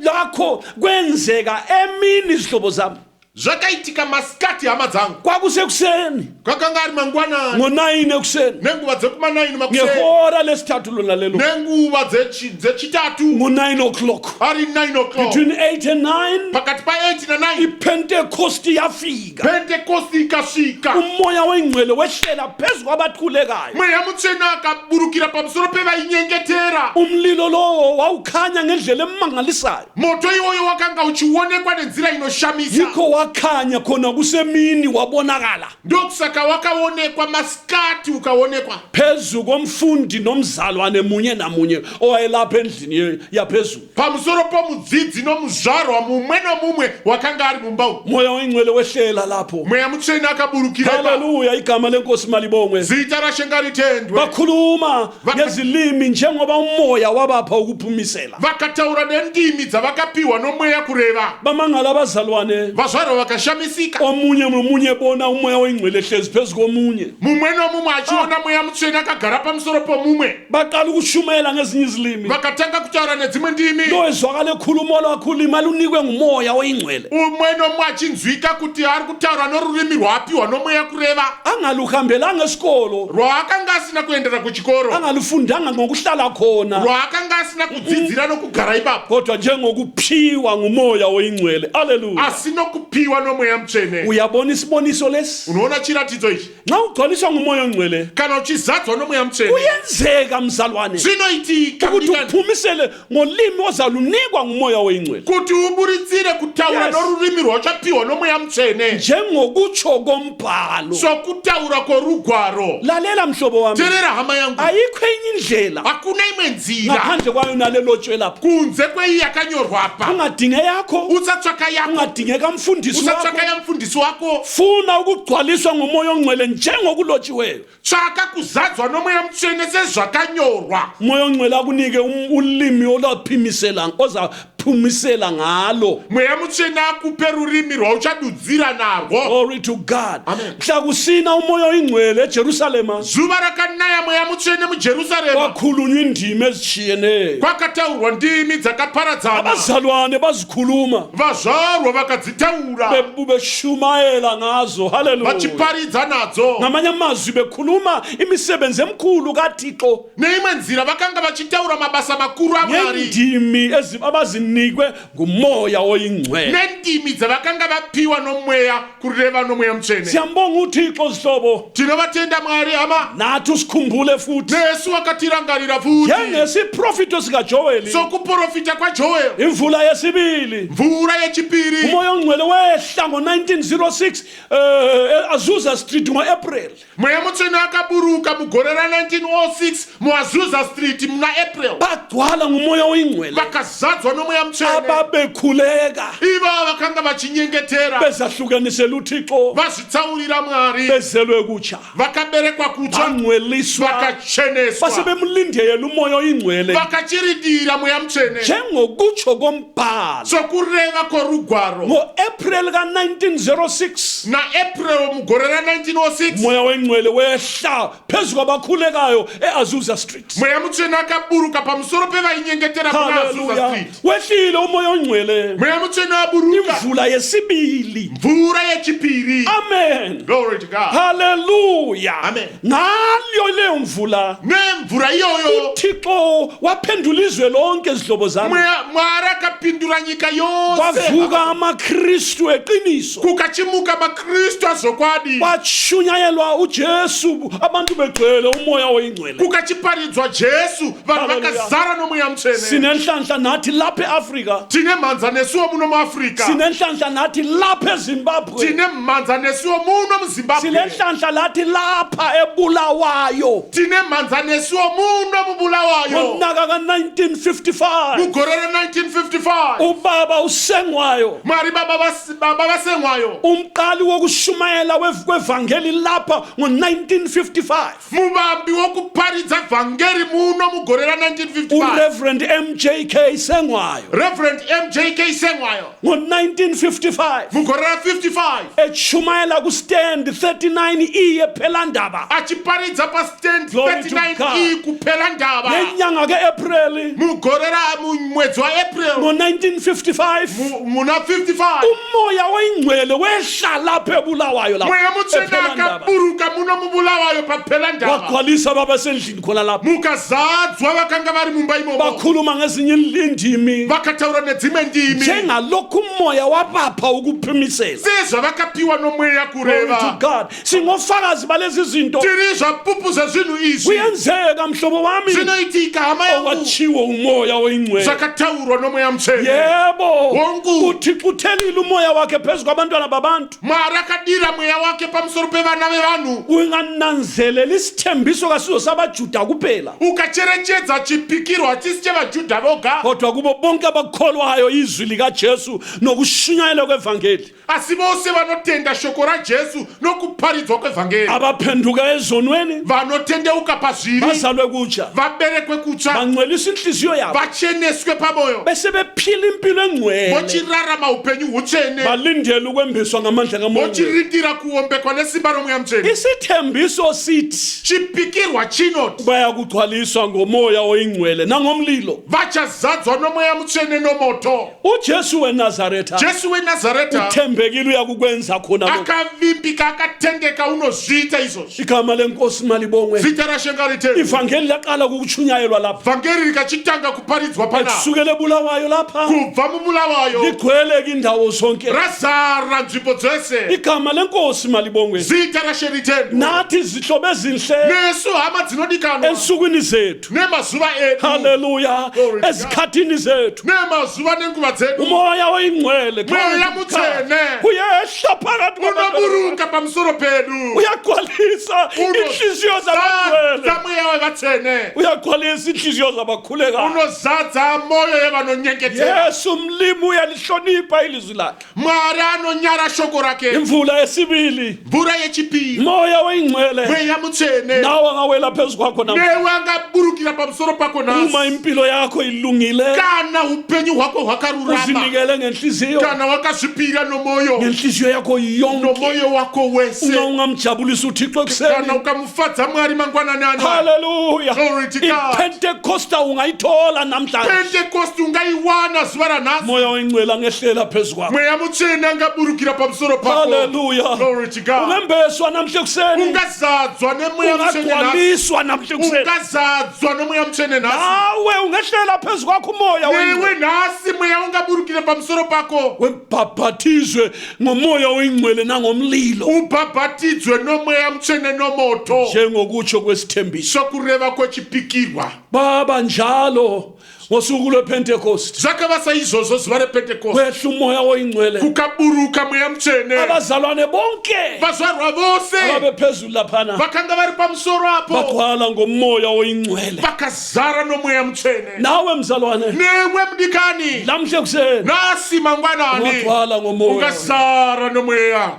lakho kwenzeka emini izihlobo zami zvakaitika masikati hama dzangu kwakusekuseni kwakanga ari mangwanani ngo-9 ekuseni nenguva dzekuma9 makuseni ngehora lesithathu lona lelo nenguva dzechitatu ngo-9 o'clock ari 9 o'clock between 8 and 9 pakati pa8 na 9 ipentekosti yafika pentekosti ikasvika umoya wengcwele wehlela phezu kwabathulekayo mweya mutsvene akaburukira pamusoro pevainyengetera umlilo lowo wawukhanya ngendlela emangalisayo moto iwoyo wakanga uchionekwa nenzira inoshamisa yikho wakhanya khona kusemini wabonakala ndokusaka wakaonekwa masikati ukaonekwa phezu komfundi nomzalwane munye namunye owayelapha endlini yaphezulu pamusoro pomudzidzi nomuzvarwa mumwe nomumwe wakanga ari mumba umu moya wengcwele wehlela lapho mweya mutsvene akaburukira haleluya igama lenkosi malibongwe zita rashenga ritendwe bakhuluma ngezilimi njengoba umoya wabapha ukuphumisela vakataura nendimi dzavakapiwa nomweya kureva bamangala abazalwane vazvarwa vakashamisika omunye nomunye bona umoya wengcwele hlezi phezu komunye mumwe nomumwe achiona mweya mutsvene akagara pamusoro pomumwe baqala ukushumayela ngezinye izilimi vakatanga kutaura nedzimwe ndimi lo ezwakale khulumo lwakhuluma lunikwe ngumoya wengcwele umwe nomumwe achinzwika kuti ari kutaura norurimi rwaapiwa nomweya kureva angaluhambelanga esikolo rwaakanga asina kuendera kuchikoro angalufundanga ngokuhlala khona rwaakanga asina kudzidzira nokugara ipapo kodwa njengokuphiwa ngumoya wengcwele haleluya asi nokupiwa nomweya mutsvene uyabona isiboniso lesi unoona chiratidzo ichi nxa ugcwaliswa ngumoya wengcwele kana uchizadzwa nomweya mutsvene kuyenzeka mzalwane zvinoitika ukuthi uphumisele ngolimi ozalunikwa ngumoya wengcwele kuti uburitsire kutaura Yes. norurimi rwachapiwa nomweya mutsvene njengokutsho kombhalo sokutaura kworugwaro lalela mhlobo wami teerera hama yangu ayikho enye indlela hakuna imwe nzira ngaphandle kwayo nalelotshwe lapha kunze kweiyi yakanyorwa apa ungadinge yakho usatsvaka yako ungadingeka mfundisi wakho usatsvaka yamufundisi wako funa ukugcwaliswa ngumoya ongcwele njengokulotshiweyo tsvaka kuzadzwa nomweya mutsvene sezvakanyorwa umoya ongcwele akunike ulimi ozaphumisela ngalo mweya mutsvene akupe rurimi rwauchadudzira narwo glory to God Amen. mhla kusina umoya oyingcwele eJerusalema zuva rakanaya mweya mutsvene mujerusarema kwakhulunywa indimi ezishiyeneyo kwakataurwa ndimi dzakaparadzana abazalwane bazikhuluma vazvarwa vakadzitaura beshumayela ngazo haleluya vachiparidza nadzo ngamanye amazwi bekhuluma imisebenzi emkhulu kaThixo neimwe nzira vakanga vachitaura mabasa makuru amwari ngendimi abazinikwe ngumoya oyingcwele nendimi dzavakanga vapiwa nomweya kureva nomweya mutsvene siyambonga uThixo zihlobo tinovatenda mwari hama nathi usikhumbule futhi nesu wakatirangarira futi njengesiprofito sikaJoeli sokuprofita kwajoel imvula yesibili mvura yechipiri umoya ongcwele wehla ngo-1906 Azusa Street ngo-April mweya mutsvene akaburuka mugore ra1906 muazusa street muna april bagcwala ngumoya oyingcwele vakazadzwa nomweya mutsvene ababekhuleka iva vakanga vachinyengetera bezahlukanisela uThixo vazvitsaurira mwari bezelwe kutsha vakaberekwa kutsva bangcweliswa vakacheneswa basebemlindela umoya oyingcwele vakachiridira mweya mutsvene njengokutsho kombhalo sokureva kworugwaro ngo-April ka-1906 naaphril mugore ra1906 umoya wengcwele wehla phezu kwabakhulekayo e-Azusa Street mweya mutsvene akaburuka pamusoro pevainyengetera kuna azusa haleluya street wehlile umoya ongcwele mweya mutsvene aburuka imvula yesibili mvura yechipiri amen glory to god haleluya Amen. ngayo leyo mvula nemvura iyoyo uThixo waphendula izwe lonke izihlobo zami mwari akapindura nyika yose kwavuka amakristu eqiniso kukachimuka makristu azokwadi kwashunyayelwa uJesu abantu begcwele umoya oyingcwele kukachiparidzwa jesu vanhu Hallelujah. vakazara nomweya mutsvene sinenhlanhla nathi lapha eAfrika tine mhanza nesuwo muno muafrica sinenhlanhla nathi lapha eZimbabwe tine mhanza nesuwo muno muzimbabwe sinenhlanhla nathi lapha eBulawayo tine mhanza nesuwo muno mubulawayo ngomnyaka ka-1955 mugore ra1955 ubaba usengwayo mwari baba vasengwayo umqali wokushumayela kwevangeli lapha ngo-1955 muvambi wokuparidza paridza vhangeri muno mugore ra1955 uReverend MJK Sengwayo Reverend MJK Sengwayo ngo-1955 mugore ra55 echumayela kustand 39E ephelandaba achiparidza pastand Glory to 39E kuphela ndaba ngenyanga ke-April mugore mwedzi wa April ngo-1955 muna 55 umoya oyingcwele wehla lapha ebulawayo lapha moya mutsvene ePhelandaba. akaburuka muno mubulawayo paphela ndaba wagcwalisa babasendlini khona lapha mukazadzwa vakanga vari mumba imomo bakhuluma ngezinye indimi vakataura nedzimwe ndimi njengalokhu umoya wabapha ukuphimisela. sezvavakapiwa nomweya Glory to kureva God. Singofakazi balezi zinto. tiri zvapupu zvezvinhu izvi Kuyenzeka mhlobo wami zvinoitika hama yangu owachiwo umoya oyingcwele. zvakataurwa nomweya mutsvene Yebo. Hongu. Uthixo uthelile umoya wakhe phezu kwabantwana babantu. mwari akadira mweya wake pamusoro pevana vevanhu Ungananzelela isithembiso kasizo sabaJuda kuphela. ukacherechedza chipikirwa hachisi chevajudha voga Kodwa kubo bonke abakholwayo izwi likaJesu nokushunyayela kwevangeli. asi vose vanotenda shoko rajesu nokuparidzwa kwevhangeri Abaphenduka ezonweni vanotendeuka pazvivi bazalwe kutsha. vaberekwe kutsva Bangcwelisa inhliziyo yabo. vacheneswe pamoyo Bese bephila impilo engcwele. vochirarama upenyu hutsvene Balindele ukwembeswa ngamandla kaMoya. vochirindira kuombekwa nesimba romweya mutsvene Isithembiso sithi chipikirwa chinoti bayakugcwaliswa ngomoya oyingcwele nangomlilo. vachazadzwa nomweya mutsvene nomoto uJesu weNazaretha jesu wenazareta uthembekile uyakukwenza khona lokho. akavimbika akatendeka unozviita izvozvi Igama lenkosi malibongwe. zita rashenga riteni Ivangeli laqala ukuchunyayelwa lapha. vhangeri rikachitanga kuparidzwa pana Kusukela ebulawayo lapha kubva mubulawayo ligcwele indawo zonke. razara nzvimbo dzese Igama lenkosi malibongwe. zita rasheriteni Nathi izihlobo ezinhle nesu hama dzinodikanwa ensukwini zethu. nemazuva edu Haleluya. Glory to God. Ezikhathini zethu. nemazuva nenguva dzedu Umoya oyingcwele. mweya mutsvene Uyehla phakathi kwabantu. unoburuka pamusoro pedu Uyagcwalisa inhliziyo zabagcwele. unozadza mweya wevatsvene Uyagcwalisa inhliziyo zabakhulekayo. unozadza moyo yevanonyengetera Yesu mlimi uyalihlonipha ilizwi lakhe. mwari anonyara shoko rake Imvula yesibili. mvura yechipiri Moya oyingcwele. mweya mutsvene Nawe angawela phezu kwakho namhlanje. newe angaburukira pamusoro pako Uma nasi impilo yakho ilungile, kana upenyu hwako hwakarurama uzinikele ngenhliziyo. kana wakazvipira nomoyo Ngenhliziyo yakho yonke. nomoyo wako wese Ungamjabulisa uThixo kana ekuseni. ukamufadza mwari mangwanani ano Haleluya. Glory to God. iPentecost ungayithola namhlanje. pentekosti ungaiwana zuva ranhasi Moya oyingcwele angehlela phezu kwakho. mweya mutsvene angaburukira pamusoro pako Haleluya. Glory to God. Ungembeswa namhle kuseni. ungazadzwa nemweya mutsvene nasi Ungagcwaliswa namhle kuseni. ungazadzwa nomweya mutsvene nasi Nawe ungehlela phezu kwakho umoya oyingcwele. newe nhasi mweya ungaburukire pamusoro pako Webhaphathizwe ngomoya oyingcwele nangomlilo. ubhabhatidzwe nomweya mutsvene nomoto Njengokutsho kwesithembiso. sokureva kwechipikirwa Baba njalo ngosuku lwePentecost. zvakava saizvozvo zuva repentekosti Wehla umoya oyingcwele. kukaburuka mweya mutsvene Abazalwane bonke vazvarwa vose ababephezulu laphana vakanga vari pamusoro apo bagcwala ngomoya oyingcwele. vakazara nomweya mutsvene Nawe mzalwane newe mudikani namhle kuseni nasi mangwanani ungagcwala ngomoya. ungazara nomweya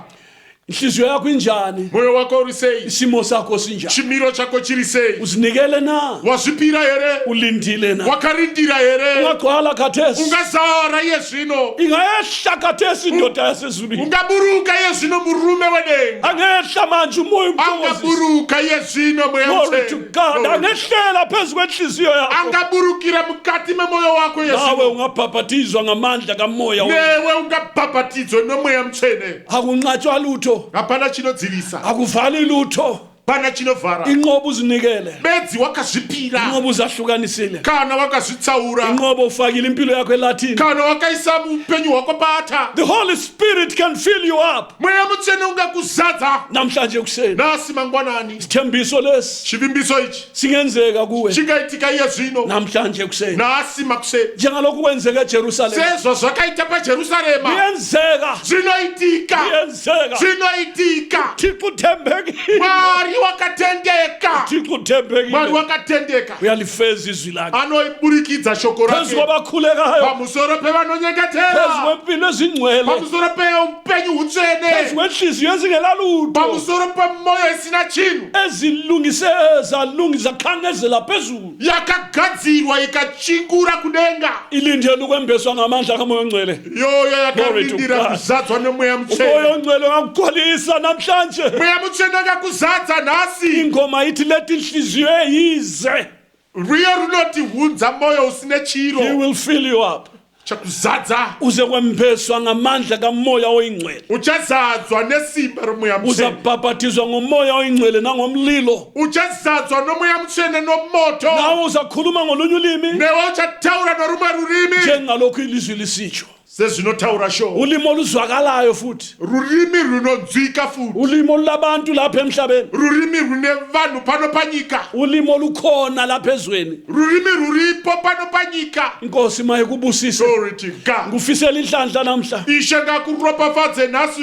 Inhliziyo yakho injani? mwoyo wako uri sei Isimo sakho sinjani? chimiro chako chiri sei Uzinikele na? wazvipira here Ulindile na? wakarindira here Ungagcwala khathesi. ungazara iye zvino Ingayehla khathesi indoda yasezulwini. ungaburuka iye zvino murume wedenga Angehla manje umoya umthokozisa. angaburuka iye zvino mweya Glory to mutsvene God. Angehlela phezu kwenhliziyo yakho. angaburukira mukati memoyo wako iye Nawe zvino ungabhabhathizwa ngamandla kamoya. newe ungabhabhatidzwe nomweya mutsvene Akunqatshwa lutho. hapana chinodzivisa Akuvali lutho. pana chinovhara Inqobo uzinikele. bedzi wakazvipira Inqobo uzahlukanisile. kana wakazvitsaura Inqobo ufakile impilo yakho elathini. kana wakaisa upenyu hwako pata The Holy Spirit can fill you up. mweya mutsvene ungakuzadza Namhlanje kuseni. nasi mangwanani Isithembiso lesi chivimbiso ichi singenzeka kuwe. chingaitika iye zvino Namhlanje kuseni. nasi makuseni Njengalokhu kwenzeka eJerusalem. sezvo zvakaita pajerusarema Kuyenzeka. zvinoitika Kuyenzeka. zvinoitika Thixo uthembekile. mwari upenyu wakatendeka, Thixo Mwari uthembekile wakatendeka, uyalifeza izwi lakhe anoiburikidza shoko phezu rake kwabakhulekayo, pamusoro phezu pevanonyengetera, kwempilo ezingcwele, pamusoro peupenyu phezu hutsvene, kwenhliziyo ezingelalutho, pamusoro pemoyo isina chinhu, zakhangezela phezulu, yakagadzirwa ikachingura kudenga, ilindele ukwembeswa ngamandla kamoya ongcwele. yoyo Glory to yakarindira God. kuzadzwa nemweya Umoya mutsvene. ongcwele ungakugcwalisa namhlanje. Mweya mutsvene akakuzadza nhasi, Ingoma ithi lethi inhliziyo eyize, rwiyo runoti hunza moyo usine he chiro will fill you up, chakuzadza, uze kwembeswa ngamandla kamoya oyingcwele, uchazadzwa nesimba romweya mutsvene, uzabhabhathizwa ngomoya oyingcwele nangomlilo, uchazadzwa nomweya mutsvene nomoto, nawe uzakhuluma ngolunye ulimi newe uchataura norumwe rurimi njengalokhu ilizwi lisitsho, sezvinotaura shoko, ulimi oluzwakalayo futhi, rurimi runonzwika futi, ulimi olulabantu lapha emhlabeni, rurimi rune vanhu pano panyika, ulimi olukhona lapha ezweni. rurimi ruripo pano panyika. Inkosi mayikubusise, Glory to God. ngufisela inhlanhla namhla. Ishe ngakuropafadze nhasi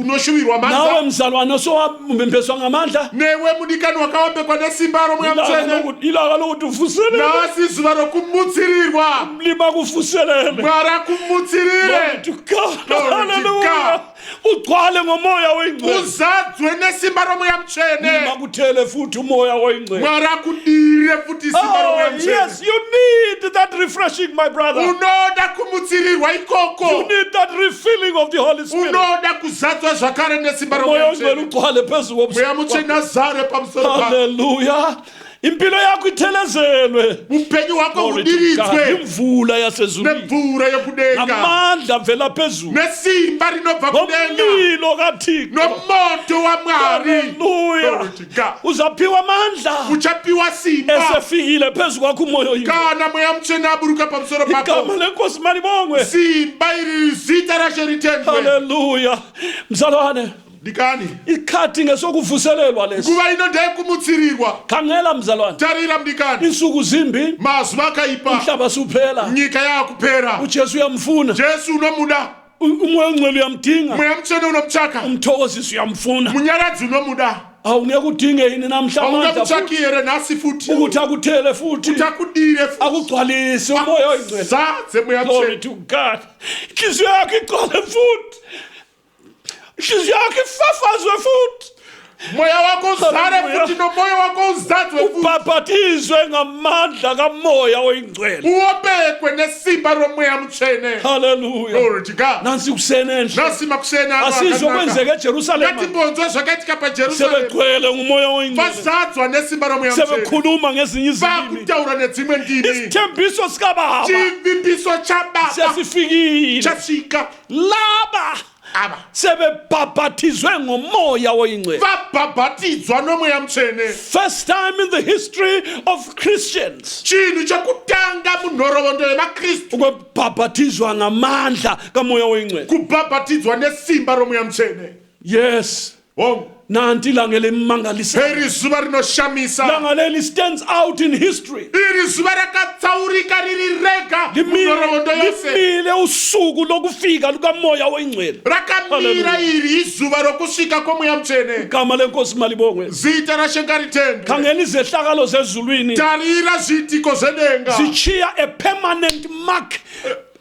unoshuvirwa Nawe manza, mzalwane osowambembeswa ngamandla, newe mudikani wakawambekwa nesimba romweya mutsvene, ilaka lokuthi uvuselele, nhasi zuva rokumutsirirwa, lima kuvuselele. Mwari akumutsirire, Glory to God. Glory to Hallelujah. Ugcwale ngomoya oyingcwele, uzadzwe nesimba romweya mutsvene, makuthele futhi umoya oyingcwele. Mwari akudire futi simba romweya Oh, mutsvene. yes, you need that refreshing, my brother. Unoda kumutsirirwa You ikoko, need that refilling of the Holy Spirit. unoda kuzadzwa zvakare nesimba Umoya romweya oyingcwele mutsvene. ugcwale phezu Mweya mutsvene azare pamusoro pako, Hallelujah. Impilo yakho ithelezelwe. upenyu hwako Glory to God. hudiridzwe Imvula yasezulwini, nemvura yekudenga, ngamandla avela phezulu, nesimba rinobva kudenga, ngomlilo kaThixo. nomoto waMwari. Hallelujah. Glory to God. Uzaphiwa amandla Uchapiwa simba esefikile phezu kwakho umoya oyingcwele. kana mweya mutsvene aburuka pamusoro Igama pako, lenkosi malibongwe. simba iri zita rashe ritendwe. Hallelujah. Mzalwane, Dikani, ikhathi ngesokuvuselelwa lesi. nguva ino ndeyekumutsirirwa. Khangela mzalwane, Tarira mdikani, insuku zimbi, mazuva akaipa, umhlaba suphela, nyika yakupera, uJesu uyamfuna, Jesu unomuda, umoya ongcwele uyamdinga, mweya mutsvene unomutsvaka, umthokozisi uyamfuna. munyaradzi unomuda, Awungeke udinge yini namhla amandla aungamutsvaki here nhasi futi, ukuthi akuthele futhi, utakudire futi, akugcwalise umoya oyingcwele. zadze mweya Glory mutsvene, to God. Inhliziyo yakho igcwale futhi, inhliziyo yakho ifafazwe futhi, moya wako uzare Hallelujah. futi, nomoya wako uzadzwe futi, ubhabhathizwe ngamandla kamoya oyingcwele. uobekwe nesimba romweya mutsvene. Hallelujah. Glory to God. Nansi kusenenhle, Nasi makusena ano asizokwenzeka akanaka. eJerusalema, Ngatimbonzwa zvakaitika paJerusalema, sebegcwele ngumoya oyingcwele, vazadzwa nesimba romweya mutsvene, sebekhuluma ngezinye izilimi. vakutaura nedzimwe ndimi, Isithembiso sikababa chivimbiso chababa sesifikile, chasvika, laba ava sebebhabhathizwe ngomoya oyingcwele. vabhabhatidzwa nomweya mutsvene. First time in the history of Christians Chinhu chekutanga munhoroondo yemakristu ukubhabhathizwa ngamandla kamoya oyingcwele. kubhabhatidzwa nesimba romweya mutsvene. Yes, Hongu, nanti ilanga lemangalisayo, iri zuva rinoshamisa, ilanga leli stands out in history. iri zuva rakatsaurika riri rega munhoroondo yose, Limile usuku lokufika lukamoya oyingcwele. rakamira iri izuva rokusvika kwomweya mutsvene. Igama lenkosi malibongwe. Zita rashenga ritendwe. Khangela izehlakalo zezulwini Tarira zviitiko zvedenga zichiya a permanent mark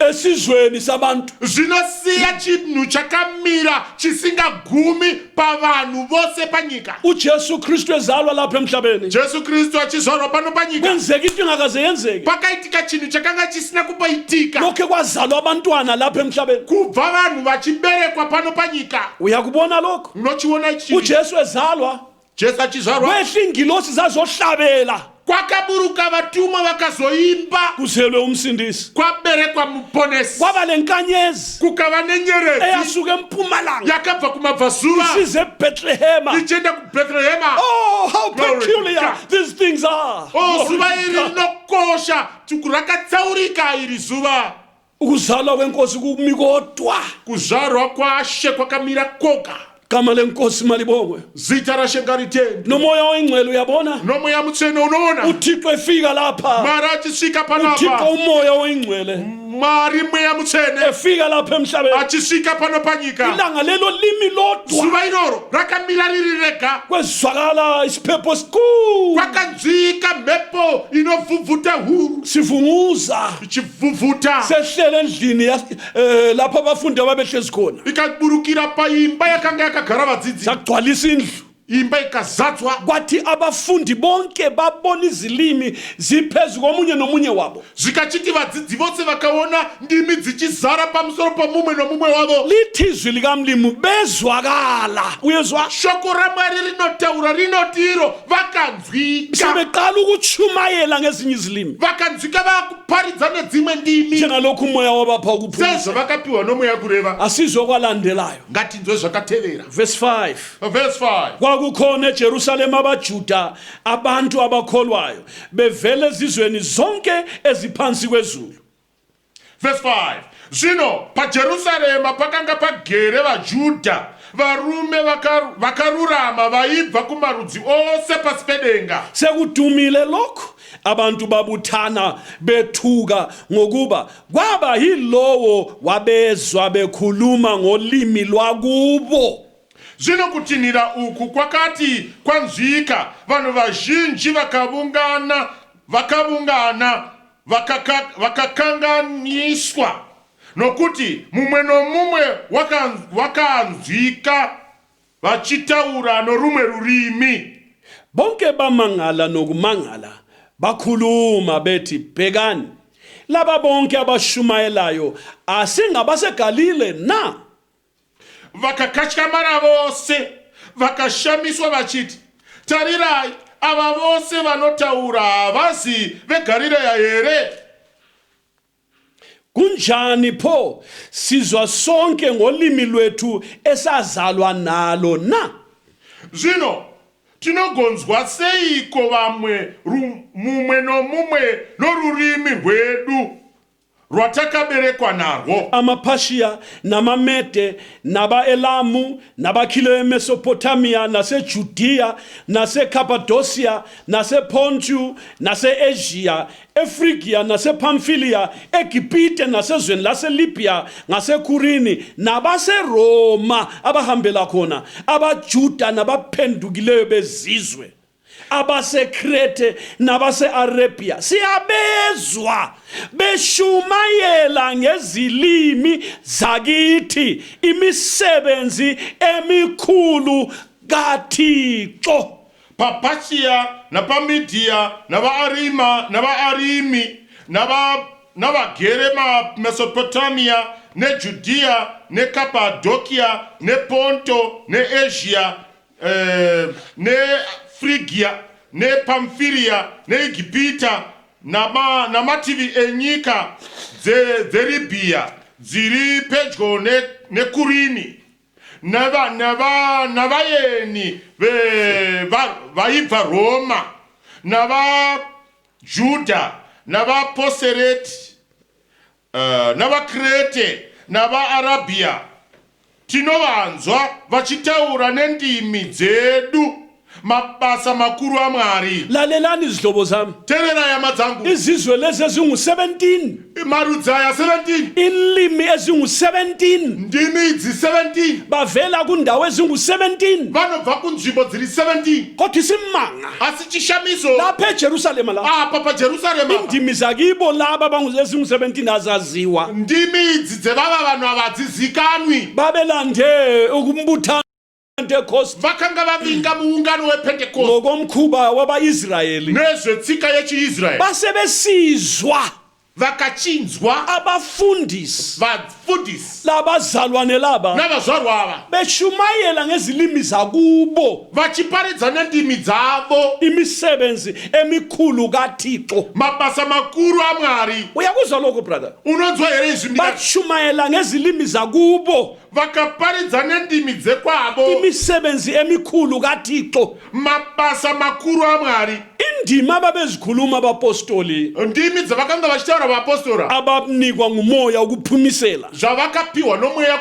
esizweni sabantu. zvinosiya chinhu chakamira chisingagumi pavanhu vose panyika. uJesu Kristu ezalwa lapha emhlabeni, Jesu Kristu achizvarwa pano panyika, kwenzeka into ingakaze yenzeke, pakaitika chinhu chakanga chisina kumboitika, lokhe kwazalwa abantwana lapha emhlabeni. kubva vanhu vachiberekwa pano panyika. Uyakubona lokho? Munochiona ichi, uJesu ezalwa, Jesu achizvarwa, kwehla ingilosi zazohlabela, kwakaburuka vatumwa vakazoimba, kuzelwe umsindisi, kwaberekwa muponesi, kwaba lenkanyezi kukava nenyerezi eyasuka empumalanga yakabva kumabvazuva isize eBethlehema. ichienda kubheterehema. Oh, how Glory to peculiar God. these things are. Oh, Glory zuva to iri God. rinokosha, rakatsaurika iri zuva. Ukuzalwa kwenkosi kumi kodwa, Kuzvarwa kwaShe kwakamira koga. Igama lenkosi malibongwe. zita rashengariteni Nomoya oyingcwele uyabona? nomoya mutsvene unoona uThixo efika lapha. mari achisvika uThixo panapa umoya oyingcwele mari mweya mutsvene efika lapha emhlabeni. achisvika pano panyika Ilanga lelo limi lodwa zuva iroro rakamira riri rega kwezwakala isiphepho sikhulu kwakanzwika mhepo inovhuvhuta huru sivunguza ichivhuvhuta sehlele endlini lapha abafundi ababehlezi khona ikaburukira paimba yakanga yakagara vadzidzi sagcwalisa indlu imba ikazadzwa kwathi abafundi bonke babona izilimi ziphezu komunye nomunye wabo zvikachiti vadzidzi vose vakaona ndimi dzichizara pamusoro pomumwe nomumwe wavo lithi izwi likamlimi bezwakala uyezwa shoko ramwari rinotaura rinotiro vakanzwika sebeqala ukuchumayela ngezinye izilimi vakanzwika vakuparidza nedzimwe ndimi njengalokhu umoya wabapha ukuphumula sezvo vakapiwa nomweya kureva asizwe kwalandelayo ngatinzwe zvakatevera verse 5 verse 5 kwakukhona eJerusalema abaJuda abantu abakholwayo bevele ezizweni zonke eziphansi kwezulu verse 5 zvino pajerusarema pakanga pagere vajudha varume vakarurama vaibva kumarudzi ose pasi pedenga sekudumile lokho abantu babuthana bethuka ngokuba kwaba yilowo wabezwa bekhuluma ngolimi lwakubo zvino kutinhira uku kwakati kwanzwika vanhu vazhinji vakavungana vakakanganiswa nokuti mumwe nomumwe wakanzwika vachitaura norumwe rurimi bonke bamangala nokumangala bakhuluma bethi bhekani laba bonke abashumayelayo asingabaseGalile na vakakatyamara vose vakashamiswa vachiti tarirai ava vose vanotaura havazi vegarireya here kunjani pho sizwa sonke ngolimi lwethu esazalwa nalo na zvino tinogonzwa seiko vamwe mumwe nomumwe norurimi rwedu rwatakaberekwa narwo amaPhashiya namaMede naba-Elamu nabakhile eMesopotamia naseJudiya naseKhapadosia nasePontu nase-Asia eFrigiya nasePamfiliya eGibhite nasezweni laseLibya ngaseKhurini nabaseRoma abahambela khona abaJuda nabaphendukileyo bezizwe abaseKrete nabase-Arabia siyabezwa beshumayela ngezilimi zakithi imisebenzi emikhulu kaThixo paPhashiya napaMidiya nava-Arimi navagere maMesopotamia neJudiya neKapadokia nePonto neAsia neFrigia nePamfilia neIgipita namativi enyika dzeRibhiya dziri pedyo neKurini navayeni vaibva Roma navaJudha navaPosereti navaKrete navaArabhiya tinovanzwa vachitaura nendimi dzedu mabasa makuru aMwari lalelani izihlobo zami terera yama dzangu izizwe lezi ezingu-17 marudzi aya 17 ilimi ezingu-17 ndimi idzi 17 bavela kundawo ezingu-17 vanobva kunzvimbo dziri 17 kodwa isimanga asi chishamiso lapha eJerusalema la apa paJerusalema indimi zakibo laba ezingu-17 azaziwa ndimi idzi dzevava vanhu avadzizikanwi babelande ukumbuthana Pentecost vakanga vavinga muungano wePentecost ngokomkhuba waba-Israyeli nezvetsika yechiIsraeri basebesizwa vakachinzwa abafundisi vafundisi labazalwane laba navazvarwa ava beshumayela ngezilimi zakubo vachiparidza nendimi dzavo imisebenzi emikhulu kaThixo mabasa makuru aMwari uyakuzwa lokho brother unonzwa here izvi bashumayela ngezilimi zakubo vakaparidza nendimi dzekwavo imisebenzi emikhulu kaThixo, mabasa makuru aMwari, indima ababezikhuluma abapostoli ndimi dzavakanga vachitaura vapostora abanikwa ngumoya ukuphumisela, zvavakapiwa nomweya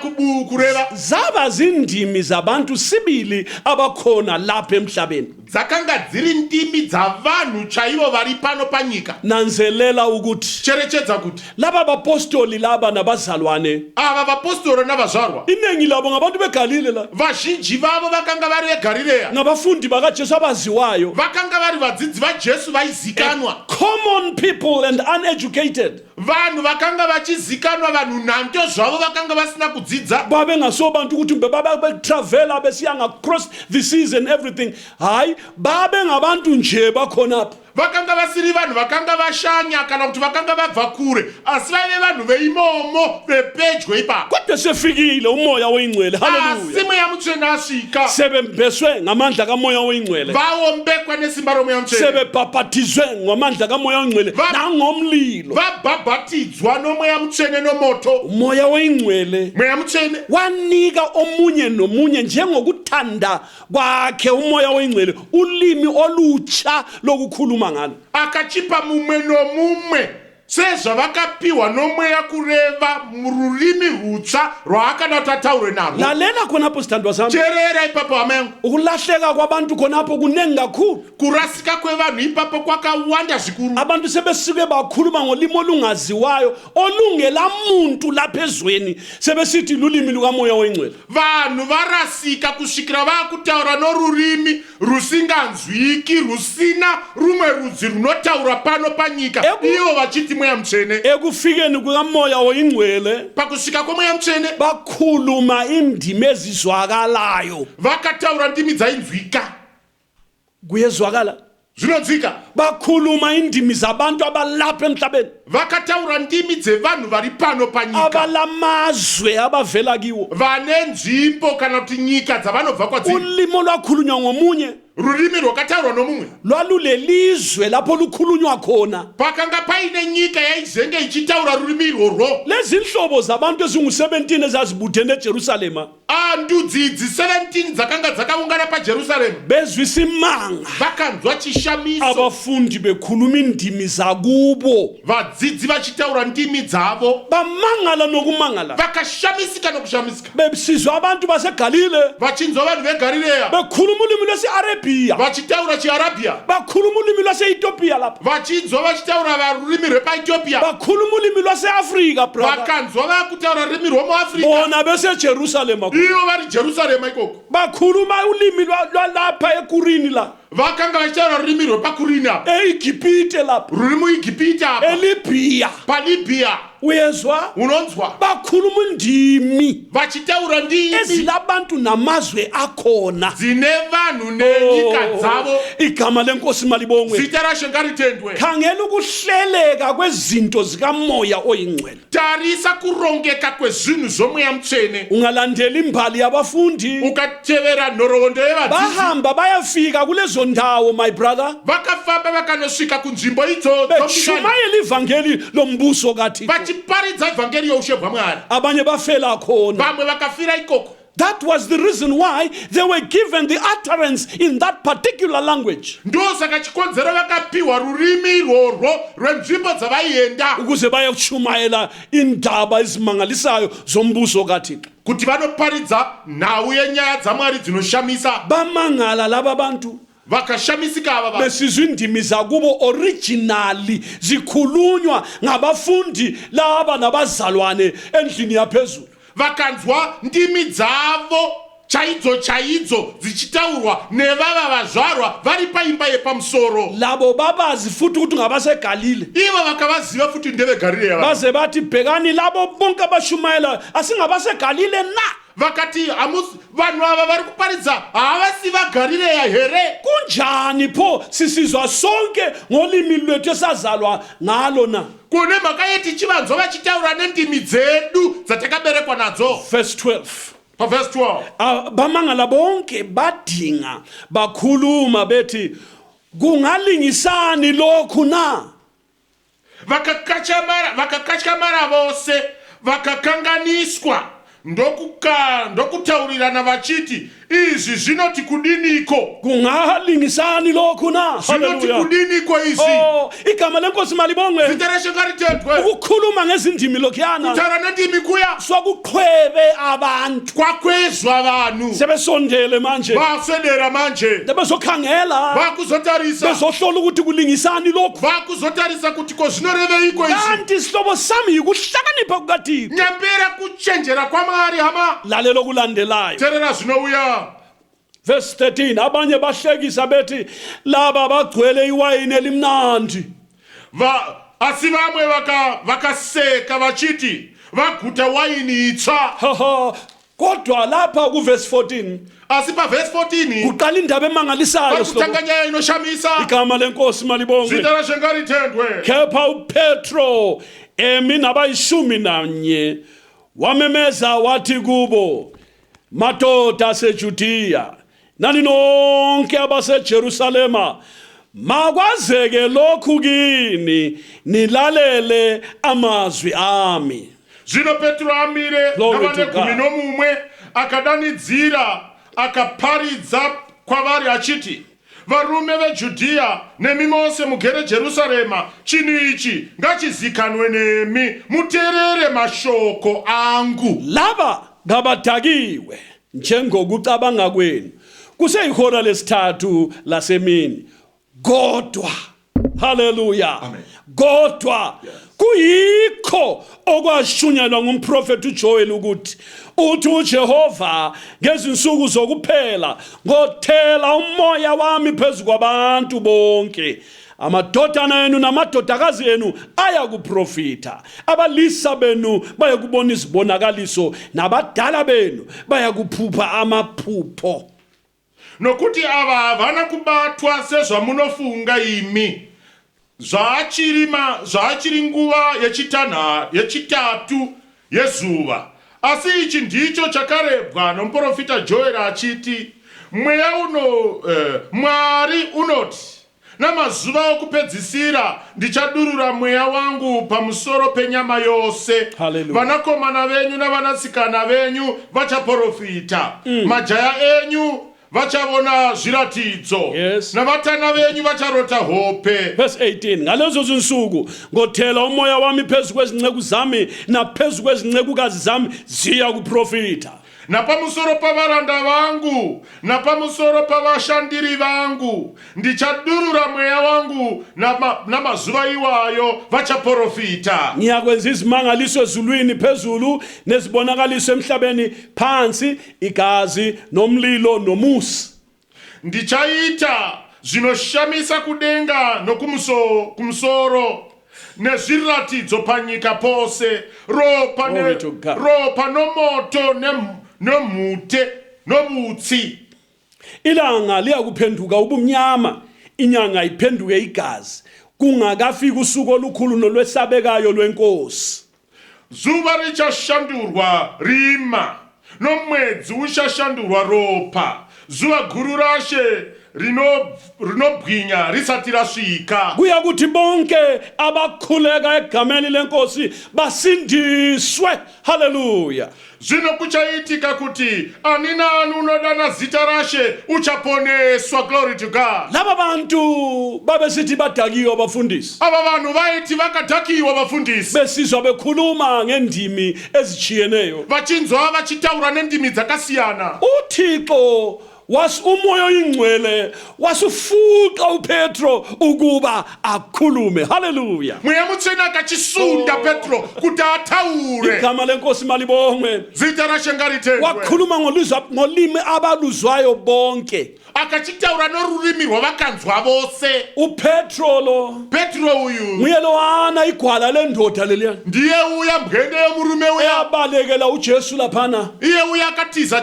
kureva zaba zindimi zabantu sibili abakhona lapha emhlabeni. dzakanga dziri ndimi dzavanhu chaivo vari pano panyika. Nanzelela ukuthi Cherechedza kuti laba bapostoli laba nabazalwane ava vapostora navazvarwa iningi labo ngabantu beGalile la, vazhinji vavo vakanga vari vegarireya, ngabafundi bakaJesu abaziwayo, vakanga vari vadzidzi vajesu vaizikanwa, common people and uneducated, vanhu vakanga vachizikanwa, vanhu nhanto zvavo vakanga vasina kudzidza, babe ngasobantu ukuthi mbe babetravela besiya across the seas and everything. Hayi, babe ngabantu nje bakhonapho. vakanga vasiri vanhu vakanga vashanya kana kuti vakanga vabva kure, asi vaive vanhu veimomo vepedyo ipapo. Kodwa sefikile umoya oyingcwele, Asi haleluya, mweya mutsvene asvika, sebembeswe ngamandla kamoya oyingcwele, vaombekwa nesimba romweya mutsvene, sebebhabhatizwe ngamandla kamoya oyingcwele nangomlilo. vabhabhatidzwa nomweya mutsvene nomoto. Umoya oyingcwele Mweya mutsvene wanika omunye nomunye njengokuthanda kwakhe umoya oyingcwele ulimi olutsha lokukhuluma ngalo. akachipa mumwe nomumwe sezvavakapiwa nomweya kureva mururimi rwutsva rwaakada kuti ataure narwo. Lalela khonapho sithandwa sami, Teerera ipapo hama yangu, ukulahleka kwabantu khonapho kunengi kakhulu. kurasika kwevanhu ipapo kwakawanda zvikuru. Abantu sebesike bakhuluma ngolimi olungaziwayo olungela muntu lapha ezweni, sebesithi lulimi lukamoya oyingcwele. Vanhu varasika kusvikira vaakutaura norurimi rusinganzwiki, rusina rumwe rudzi runotaura pano panyika, ivo vachiti mweya mutsvene. Ekufikeni kukamoya oyingcwele Pakusvika kwemweya mutsvene bakhuluma indimi ezizwakalayo. vakataura ndimi dzainzwika. Kuyezwakala? Zvinonzwika. Bakhuluma indimi zabantu abalapha emhlabeni, Vakataura ndimi dzevanhu vari pano panyika, abalamazwe abavela kiwo. vane nzvimbo kana kuti nyika dzavanobva kwadziri. Ulimi olwakhulunywa ngomunye Rurimi rwakataurwa nomumwe. lwalulelizwe lapho lukhulunywa khona. Pakanga paine nyika yaizenge ichitaura rurimi irworwo. Lezi nhlobo zabantu ezingu-17 ezazibuthene eJerusalema Ndudzi idzi 17 dzakanga dzakaungana paJerusarema bezwa isimanga, vakanzwa chishamiso, abafundi bekhuluma indimi zakubo, vadzidzi vachitaura ndimi dzavo, bamangala nokumangala. vakashamisika nokushamisika, Besizwa abantu baseGalile vachinzwa vanhu vegarireya bekhuluma ulimi lwesi-Arabia, vachitaura chiarabhia, bakhuluma ulimi lwase-Ethiopia lapha, vachinzwa vachitaura rurimi rwepaethiopia, bakhuluma ulimi lwase-Afrika brother, vakanzwa vakutaura rurimi rwomuafrica, bona beseJerusalema ivo vari Jerusarema ikoko, bakhuluma ulimi lwalapha ekurini la, vakanga vachitaura rurimi rwepakurina, eIgipite lapha, ruri muIgipita apa, eLibya. paLibya. Uyezwa? Unonzwa Bakhuluma indimi vachitaura ndimi ezilabantu namazwe akhona. dzine vanhu nenyika dzavo. Igama lenkosi malibongwe. Zita raShe ngaritendwe. Khangela ukuhleleka kwezinto zikamoya oyingcwele. Tarisa kurongeka kwezvinhu zvomweya mutsvene. Ungalandela imbali yabafundi, Ukatevera nhoroondo yevadzidzi, bahamba bayafika kulezo ndawo my brother, vakafamba vakanosvika kunzvimbo idzo dzombikana, beshumayela ivangeli lombuso kaThixo. vachiparidza ivhangeri youshe hwaMwari. Abanye bafela khona. Vamwe vakafira ikoko. That was the reason why they were given the utterance in that particular language, Ndosaka chikonzero vakapiwa rurimi irworwo rwenzvimbo dzavaienda ukuze bayashumayela indaba ezimangalisayo zombuso kaThixo. kuti vanoparidza nhau yenyaya dzamwari dzinoshamisa. Bamangala laba bantu Vakashamisika ava vanhu. besizwa indimi zakubo originally zikhulunywa ngabafundi laba nabazalwane endlini yaphezulu. Vakanzwa ndimi dzavo chaidzo chaidzo dzichitaurwa nevava vazvarwa vari paimba yepamusoro. Labo babazi futhi ukuthi ngabaseGalile, Ivo vakavaziva futi ndevegarireya. baze bathi bhekani labo bonke abashumayela asingabaseGalile na. Vakati vanhu ava vari kuparidza havasi vagarireya here? Kunjani pho sisizwa sonke ngolimi lwethu esazalwa ngalo na? Kune mhaka yeti chivanzwa vachitaura nendimi dzedu dzatakaberekwa nadzo. Verse 12. Verse 12. Bamangala bonke badinga bakhuluma bethi kungalingisani lokhu na? Vakakachamara vose vakakanganiswa ndokutaurirana vachiti izvi zvinoti kudiniko, kungalingisani lokhu na? zvinoti Hallelujah. kudiniko izi. Oh, igama lenkosi malibongwe. Zita raShe ngaritendwe. Ukukhuluma ngezindimi lokhuyana Kutaura nendimi kuya sokuqhwebe abantu kwakwezwa vanhu sebesondele manje vaswedera manje, bezokhangela vakuzotarisa bezohlola ukuthi kulingisani lokhu. vakuzotarisa kuti ko zvinoreveiko izvi. Kanti isihlobo sami yikuhlakanipha kukaThixo. Nyambera kuchenjera kwaMwari hama. Lalela okulandelayo. Terera zvinouya. Verse 13, abanye bahlekisa bethi laba bagcwele iwayini elimnandi. Asi vamwe vakaseka vachiti vaguta waini itsva. Haha, kodwa lapha ku verse 14 Asi paverse 14 kuqala indaba emangalisayo sihlobo. varikutanga nyaya inoshamisa. Igama lenkosi malibongwe. Zita raShe ngaritendwe. Kepha uPetro emi nabayishumi nanye wamemeza wathi kubo, madoda aseJudiya nani nonke abaseJerusalema, makwazeke lokhu kini nilalele amazwi ami. Zvino Petro amire Glory navane to God. 11 akadanidzira akaparidza kwavari achiti, varume veJudhiya nemi mose mugere Jerusarema, chinhu ichi ngachizikanwe nemi, muteerere mashoko angu. Laba ngabadakiwe njengokucabanga kwenu kuseyihora lesithathu lasemini, kodwa haleluya, Amen. kodwa kuyikho okwashunyelwa ngumprofeti uJoel ukuthi uthi uJehova ngezinsuku zokuphela ngothela umoya wami phezu kwabantu bonke, amadodana enu namadodakazi enu ayakuprofita, abalisa benu bayakubona izibonakaliso, nabadala benu bayakuphupha amaphupho. Nokuti ava havana kubatwa sezvamunofunga imi, zvaachiri nguva yechitatu yezuva. Asi ichi ndicho chakarebwa nomuprofita Joel achiti, Mwari unoti, namazuva okupedzisira ndichadurura mweya wangu pamusoro penyama yose. Hallelujah. Vanakomana venyu navanasikana venyu vachaprofita, majaya enyu vachavona zviratidzo, Yes. navatana venyu vacharota hope. Verse 18, ngalezo zinsuku ngothela umoya wami phezu kwezinceku zami naphezu kwezincekukazi zami ziya kuprofita. Napamusoro pavaranda vangu napamusoro pavashandiri vangu ndichadurura mweya wangu, namazuva iwayo vachaprofita. Ngiyakwenza izimangaliso ezulwini phezulu nezibonakaliso emhlabeni phansi, igazi nomlilo nomusi. Ndichaita zvinoshamisa kudenga nokumusoro nezviratidzo panyika pose, ropa Glory to God. nomoto nemhute nobutsi. Ilanga liyakuphenduka ubumnyama, inyanga iphenduke igazi, kungakafika usuku olukhulu nolwesabekayo lwenkosi. Zuva richashandurwa rima, nomwedzi uchashandurwa ropa, zuva guru raShe rinobwinya risati rasvika. Kuya kuti bonke abakhuleka egameni lenkosi basindiswe. Hallelujah. Zvino kuchaitika kuti ani nani unodana zita raShe uchaponeswa. Glory to God. Laba bantu babesithi badakiwe abafundisi, Ava vanhu vaiti vakadhakiwa vafundisi, besizwa bekhuluma ngendimi ezichiyeneyo. vachinzwa vachitaura nendimi dzakasiyana. uThixo umoya oyingcwele wasufuqa uPetro ukuba akhulume. Hallelujah. Mweya mutsvene akachisunda Petro kuti ataure. Igama lenkosi malibongwe. Zita raShe ngaritendwe. Wakhuluma ngolimi abaluzwayo bonke. Akachitaura norurimi rwavakanzwa vose. uPetro lo Petro uyu nguye lowana igwala lendoda leliya ndiye uya mbwende yomurume uya, eyabalekela uJesu laphana. iye uya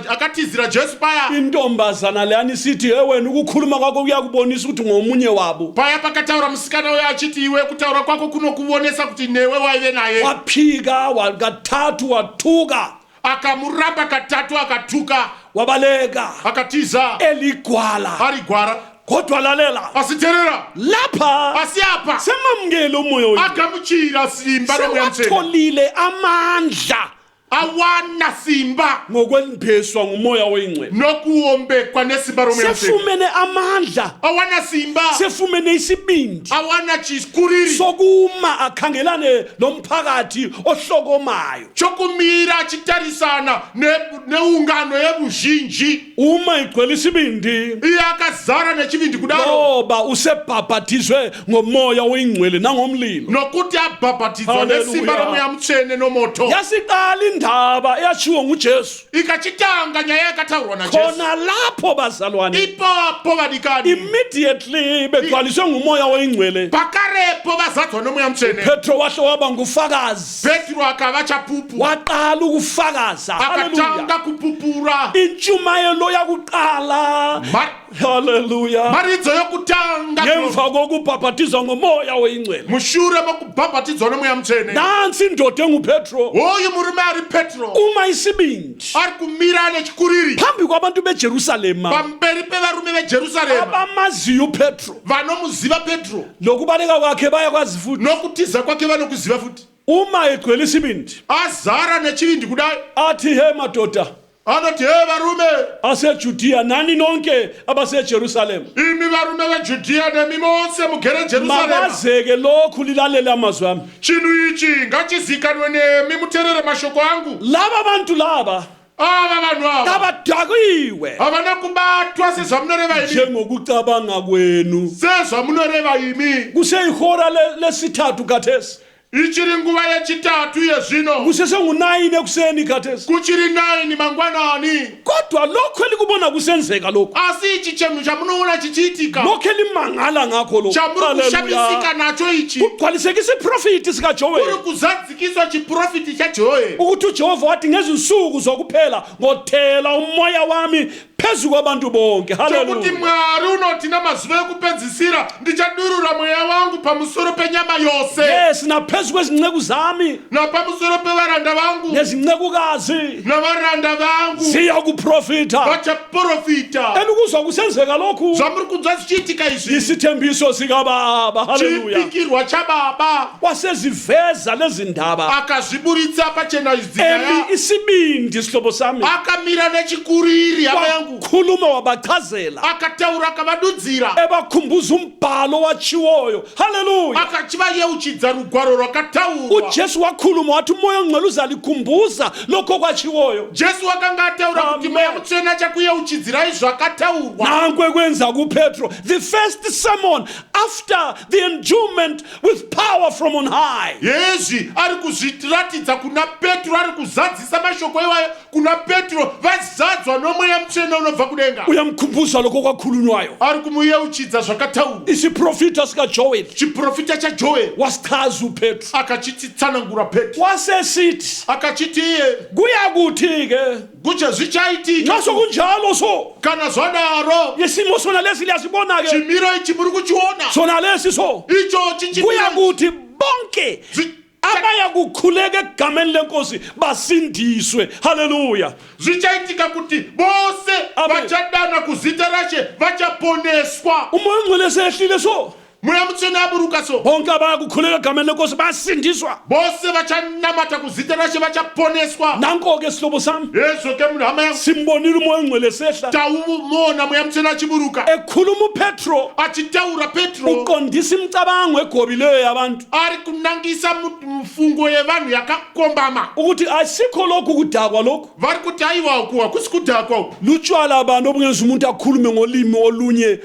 akatizira Jesu paya. Intombazana leyani sithi wena ukukhuluma kwakho kuyakubonisa ukuthi ngomunye wabo. Paya pakataura musikana uya achiti iwe kutaura kwako kunokuonesa kuti newe waive naye. Waphika wakathathu wathuka, Akamuramba katatu akatuka, wabaleka akatiza eligwala. ari gwara. Kodwa lalela, Asiterera lapha asi apa semamukele umoya oyingcwele, akamuchira simba nomweya mutsvene. sewatholile amandla awana simba ngokwelibheswa ngumoya oyingcwele nokuombekwa nesimba romoya mtswene sefumene amandla awana simba sefumene isibindi awana chiskuriri sokuma akhangelane nomphakathi ohlokomayo chokumira chitarisana neungano yebuzhinji uma igcwele isibindi iyakazara nechivindi kudaro ngoba usebhabhathizwe ngomoya oyingcwele nangomlilo nokuti abhabhatizwa Hallelujah. nesimba romoya mtswene nomoto yasiqala indaba eyatshiwo ngujesu ikachitanga nyaya yakataurwa najesu khona lapho bazalwane ipapo vadikani immediately begcwaliswe ngumoya oyingcwele pakarepo vazadzwa nomoya mtswene petro wahle waba ngufakazi petro akava chapupu waqala ukufakaza haleluya akatanga kupupura intshumayelo yakuqala haleluya maridzo yokutanga ngemva kokubhabhathizwa ngomoya oyingcwele mushure mokubhabhatidzwa nomoya mtswene nansi indoda engupetro oyu murume ari petro uma isibindi ari kumira nechikuriri phambi kwabantu bejerusalema pamberi pevarume vejerusarema abamaziyo upetro vanomuziva petro nokubaleka kwakhe bayakwazi futhi nokutiza kwake vanokuziva futi uma egcwele isibindi azara nechivindi kudai athi he madoda anoti he varume asejudiya nani nonke abasejerusalema imi varume vejudhiya nemi mose mugere jerusarema mabazeke lokhu lilalele amazwi ami chinhu ichi ngachizikanwe nemi muteerere mashoko angu laba bantu laba ava vanhu ava abadakiwe havana kubatwa sezvamunoreva imi njengokucabanga kwenu sezvamunoreva imi kuseyihora lesithathu khathesi ichiri nguva yechitatu yezvino kusesengu-9 ekuseni khathesi kuchiri 9 mangwanani kodwa lokhu elikubona kusenzeka lokhu asi ichi chenhu chamunoona chichiitika lokhu elimangala ngakho lokhu chamuri kushamisika nacho ichi kugcwaliseka isiprofiti kuri sikajoweli kuzadzikiswa chiprofiti chajoeli ukuthi uJehova wathi ngezinsuku zokuphela ngothela umoya wami phezu kwabantu bonke chokuti haleluya mwari unoti namazuva ekupedzisira ndichadurura mweya wangu pamusoro penyama yose yes naphezu kwezinceku zami napamusoro pevaranda vangu nezincekukazi navaranda vangu ziya kuprofita vachaprofita elukuzwa kusenzeka lokhu zvamuri kunzwa zvichiitika izvi isithembiso sikababa haleluya chipikirwa chababa waseziveza lezi ndaba akazviburitsa pachena izidzikaya isibindi sihlobo sami akamira nechikuriri hama yangu wakhuluma wabachazela akataura akavadudzira ebakhumbuza umbhalo watshiwoyo haleluya akachivayeuchidza rugwaro rwakataurwa ujesu wakhuluma wathi umoya ongcwele uzalikhumbuza lokho kwatshiwoyo jesu akanga ataura kuti Amen. mweya mutsvene achakuyeuchidzirai zvakataurwa nanku ekwenza kupetro the first sermon after the endowment with power from on high yezvi ari kuzviratidza kuna petro ari kuzadzisa mashoko iwayo kuna petro vazadzwa nomweya mutsvene unobva kudenga uyamkhumbuza lokho kwakhulunywayo ari kumuyeuchidza zvakataurwa isiprofita sikajoeli chiprofita chajoeli wasichaza upetro akachititsanangura petro wasesithi akachiti iye kuyakuthi-ke kuche zvichaitika nxa sokunjalo so kana zvadaro isimo sona lesi liyasibona-ke chimiro ichi muri kuchiona sona lesi so ichochi chimiro kuyakuthi bonke Zi- abaya kukhuleka egameni lenkosi basindiswe haleluya zvichaitika kuti vose Amen. vachadana kuzita rashe vachaponeswa umoya ongcwele sehlile so mweya mutsvene aburuka so bonke abaya kukhuleka egameni lenkosi basindiswa vose vachanamata kuzita rashe vachaponeswa nanko-ke sihlobo sami yezoke munhu hama yangu simbonile umoya ongcwele sehla taumona mweya mutsvene achiburuka ekhuluma upetro achitaura petro uqondisa imicabango egobileyo yabantu ari kunangisa mfungo yevanhu yakakombama ukuthi asikho lokhu kudakwa lokhu vari kuti aiwa uku hakusi kudhakwa uku lutshwala abantu obungenza umuntu akhulume ngolimi olunye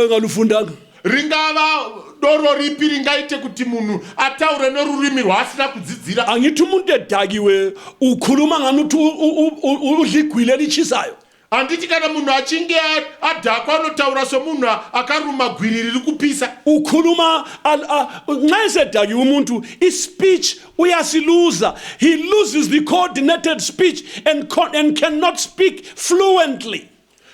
engalufundanga ringava doro ripi ringaite kuti munhu ataure nerurimi rwaasina kudzidzira angithi umuntu edakiwe ukhuluma ngani uthi udla igwile lichisayo handiti kana munhu achinge adhakwa anotaura somunhu akaruma gwiri riri kupisa ukhuluma nxa esedakiwe umuntu ispeech uyasiluza he loses the coordinated speech and cannot speak fluently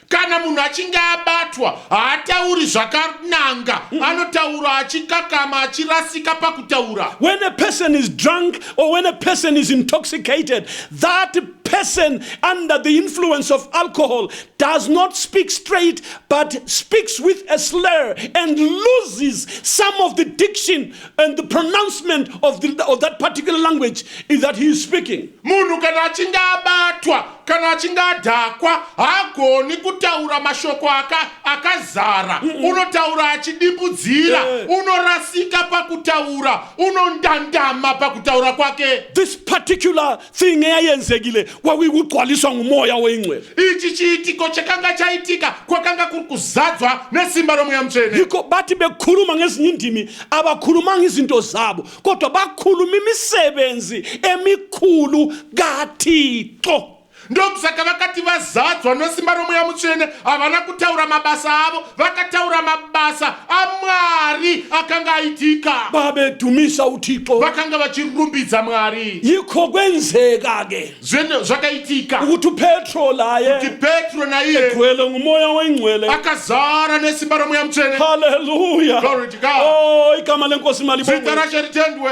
kana munhu achinge abatwa haatauri zvakananga anotaura achikakama achirasika pakutaura when a person is drunk or when a person is intoxicated that person under the influence of alcohol does not speak straight but speaks with a slur and loses some of the diction and the pronouncement of that particular language that he is speaking. Munhu kana achinge abatwa kana achinge adhakwa hagoni kutaura mashoko akazara. Unotaura achidimbudzira, unorasika pakutaura, unondandama pakutaura kwake. This particular thing eyayenzekile kwakugcwaliswa ngumoya oyingcwele. Ichi chiitiko chakanga chaitika kwakanga kuzadzwa nesimba loMoya Mutsvene. Yikho bathi bekhuluma ngezinye indimi abakhulumanga izinto zabo kodwa bakhuluma imisebenzi emikhulu kaThixo. Ndokusaka vakati vazadzwa nesimba loMoya Mutsvene havana kutaura mabasa avo, vakataura mabasa aMwari akanga aitika. Babedumisa uThixo, vakanga vachirumbidza Mwari. yikho kwenzeka ke Zvakaitika ukuthi uPetro laye kuti Petro naiye egcwele ngumoya oyingcwele. akazara nesimba loMoya Mutsvene. Hallelujah. Glory to God. Oh, igama lenkosi Zita malibongwe. rashe litendwe.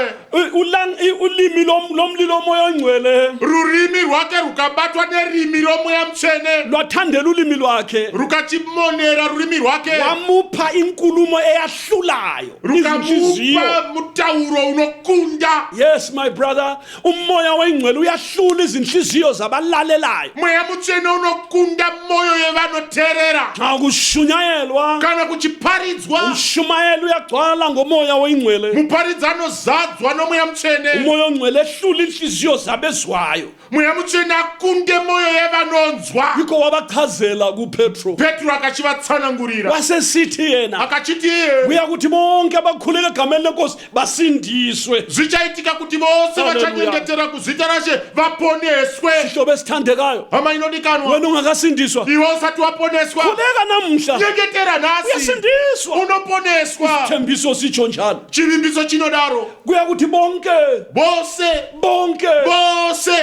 Ulimi lomlilo omoya oyingcwele Rurimi rwake rukabatwa nerimi loMoya Mutsvene, lwathandela ulimi lwakhe, rukachimonera rurimi rwake, wamupha inkulumo eyahlulayo izinhliziyo. rukamupa mutauro unokunda. Yes, my brother, umoya oyingcwele uyahlula izinhliziyo zabalalelayo. Moya Mutsvene unokunda moyo yevanoteerera. Xa kushunyayelwa, Kana kuchiparidzwa, umshumayelo uyagcwala ngomoya oyingcwele. muparidzano zadzwa noMoya Mutsvene. Umoya oyingcwele ehlula inhliziyo zabezwayo. Moya Mutsvene akunde moyo yevanonzwa. Yikho wabachazela kuPetro, Petro akachivatsanangurira wasesithi yena akachiti iye kuya kuti bonke abakhuleka egameni lenkosi basindiswe. zvichaitika kuti vose Hallelujah. vachanyengetera kuzita rashe vaponeswe. Hlobo esithandekayo, Hama inodikanwa, wena ungakasindiswa, iwe usati waponeswa, khuleka namhla nyengetera nhasi uyasindiswa. unoponeswa. Thembiso sitsho njalo, Chivimbiso chinodaro kuya kuti bonke bonke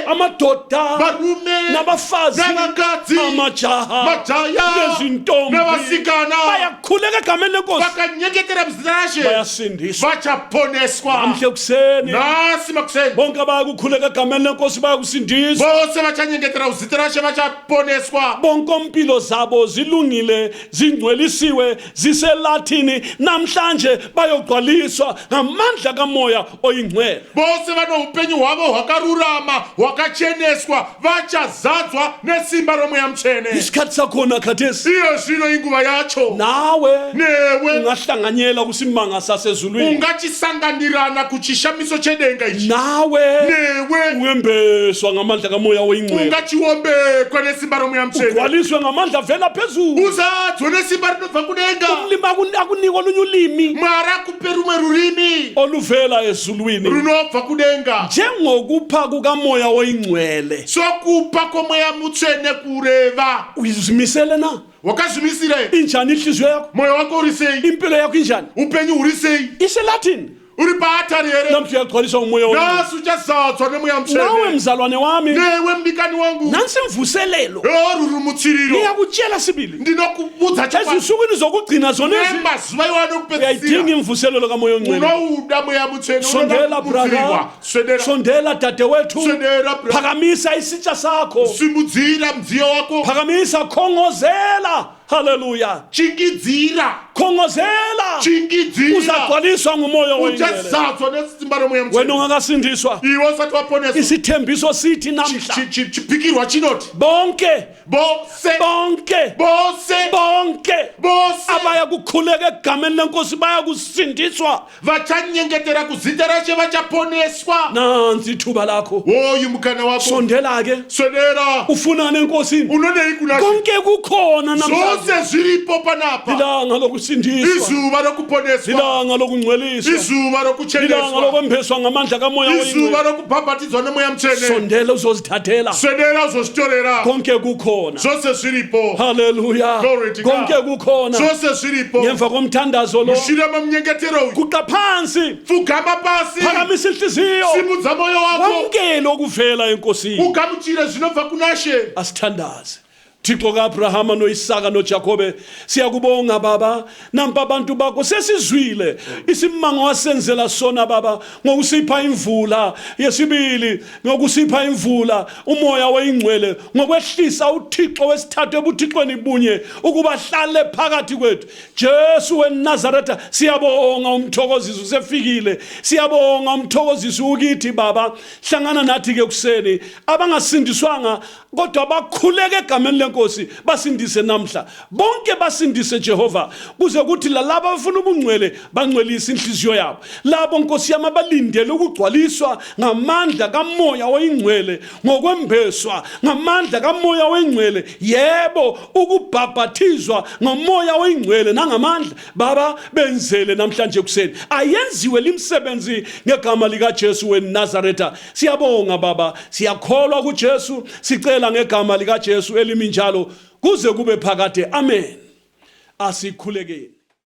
amadoda varume nabafazi navakadzi amajaha majaya nezintombi nevasikana bayakhuleka egameni lenkosi vakanyengetera muzita rashe bayasindiswa. vachaponeswa. Namhle kuseni Nhasi makuseni bonke abayakukhuleka egameni lenkosi bayakusindiswa. vose vachanyengetera muzita rashe vachaponeswa. Bonke impilo zabo zilungile, zingcwelisiwe, ziselathini, namhlanje bayogcwaliswa ngamandla kamoya oyingcwele. Vose vano upenyu hwavo hwakarurama hwakacheneswa vachazadzwa nesimba loMoya Mutsvene. Isikhathi sakhona khathesi Iyo zvino inguva yacho. nawe Newe ungahlanganyela kusimanga sasezulwini, ungachisanganirana kuchishamiso chedenga ichi. nawe Newe ungembeswa ngamandla kamoya oyingcwele, ungachiombekwa nesimba loMoya Mutsvene. ugcwaliswe ngamandla vela phezulu. Uzadzwe nesimba rinobva kudenga. Umlimi akunikwa olunye ulimi Mwari akupe rumwe rurimi oluvela ezulwini, runobva kudenga. njengokupha kukamoya oyingcwele. Sokupa koMoya Mutsvene kureva. Uyizimisele na? Wakazvimisire Injani inhliziyo yakho? moyo wako uri sei? Impilo yakho injani? Upenyu huri sei? Iselathini? Uri paatari here? Namhla uyagcwaliswa ngumoya oyingcwele. Nhasi uchazadzwa neMoya Nawe Mutsvene. mzalwane wami, Newe mdikani wangu, nansi imvuselelo ruri mutsiriro. ngiyakutshela sibili, Ndinokubudza chakwadi. ezinsukwini zokugcina zonezi Nemazuva iwano uyayidinga kupedzisira. imvuselelo kamoya oyingcwele. Unouda Moya Mutsvene. Sondela brother, Swedera. sondela dadewethu, Swedera brother. phakamisa isitsha sakho, Simudzira mdziyo wako. phakamisa, khongozela. Haleluya, Chingidzira. khongozela, Chingidzira. uzagcwaliswa ngumoya oyingcwele. Uchazadzwa nesimba loMoya Wena Mutsvene. ungakasindiswa, Iwe usati waponeswa. isithembiso sithi namhla Chipikirwa chinoti bonke bose abaya kukhuleka egameni lenkosi baya kusindiswa. vachanyengetera kuzita rashe vachaponeswa. Nansi ithuba lakho, Woyu mukana wako. sondela ke Swedera. ufunane enkosini. Unodei kunashe. Konke kukhona namhlanje, Zose zviripo panapa. ilanga lokusindiswa, Izuva rokuponeswa. ilanga lokungcweliswa, Izuva ilanga rokucheneswa. lokwembeswa ngamandla kamoya Izuva oyingcwele. rokubhabhatidzwa neMoya Mutsvene. Sondela uzozithathela, Swedera uzozvitorera. konke kukhona. Zvose zviripo. Haleluya, Glory to God. konke kukhona. Zvose zviripo. Ngemva komthandazo lo Mushure momnyengetero uyu. guqa phansi, Pfugama pasi. phakamisa inhliziyo, Simudza moyo wako. wamukele okuvela enkosini. Ugamuchire zvinobva kunashe. Asithandaze. Thixo kaAbrahama noIsaka noJakobe siyakubonga baba nampa abantu bakho sesizwile isimango wasenzela sona baba ngokusipha imvula yesibili ngokusipha imvula umoya weingcwele ngokwehlisa uThixo wesithathu ebuthixweni bunye ukuba hlale phakathi kwethu Jesu weNazaretha siyabonga umthokozisi usefikile siyabonga umthokozisi ukithi baba hlangana nathi ke kuseni abangasindiswanga kodwa bakhuleke egameni lenkosi basindise namhla bonke basindise Jehova kuze kuthi lalabo abafuna ubungcwele bangcwelise inhliziyo yabo labo Nkosi yami abalindele ukugcwaliswa ngamandla kamoya oyingcwele ngokwembeswa ngamandla kamoya oyingcwele yebo ukubhabhathizwa ngomoya oyingcwele nangamandla baba benzele namhlanje kuseni ayenziwe limsebenzi ngegama lika Jesu weNazaretha siyabonga baba siyakholwa kuJesu sicela ngegama lika Jesu elimi njalo kuze kube phakade amen asikhulekeni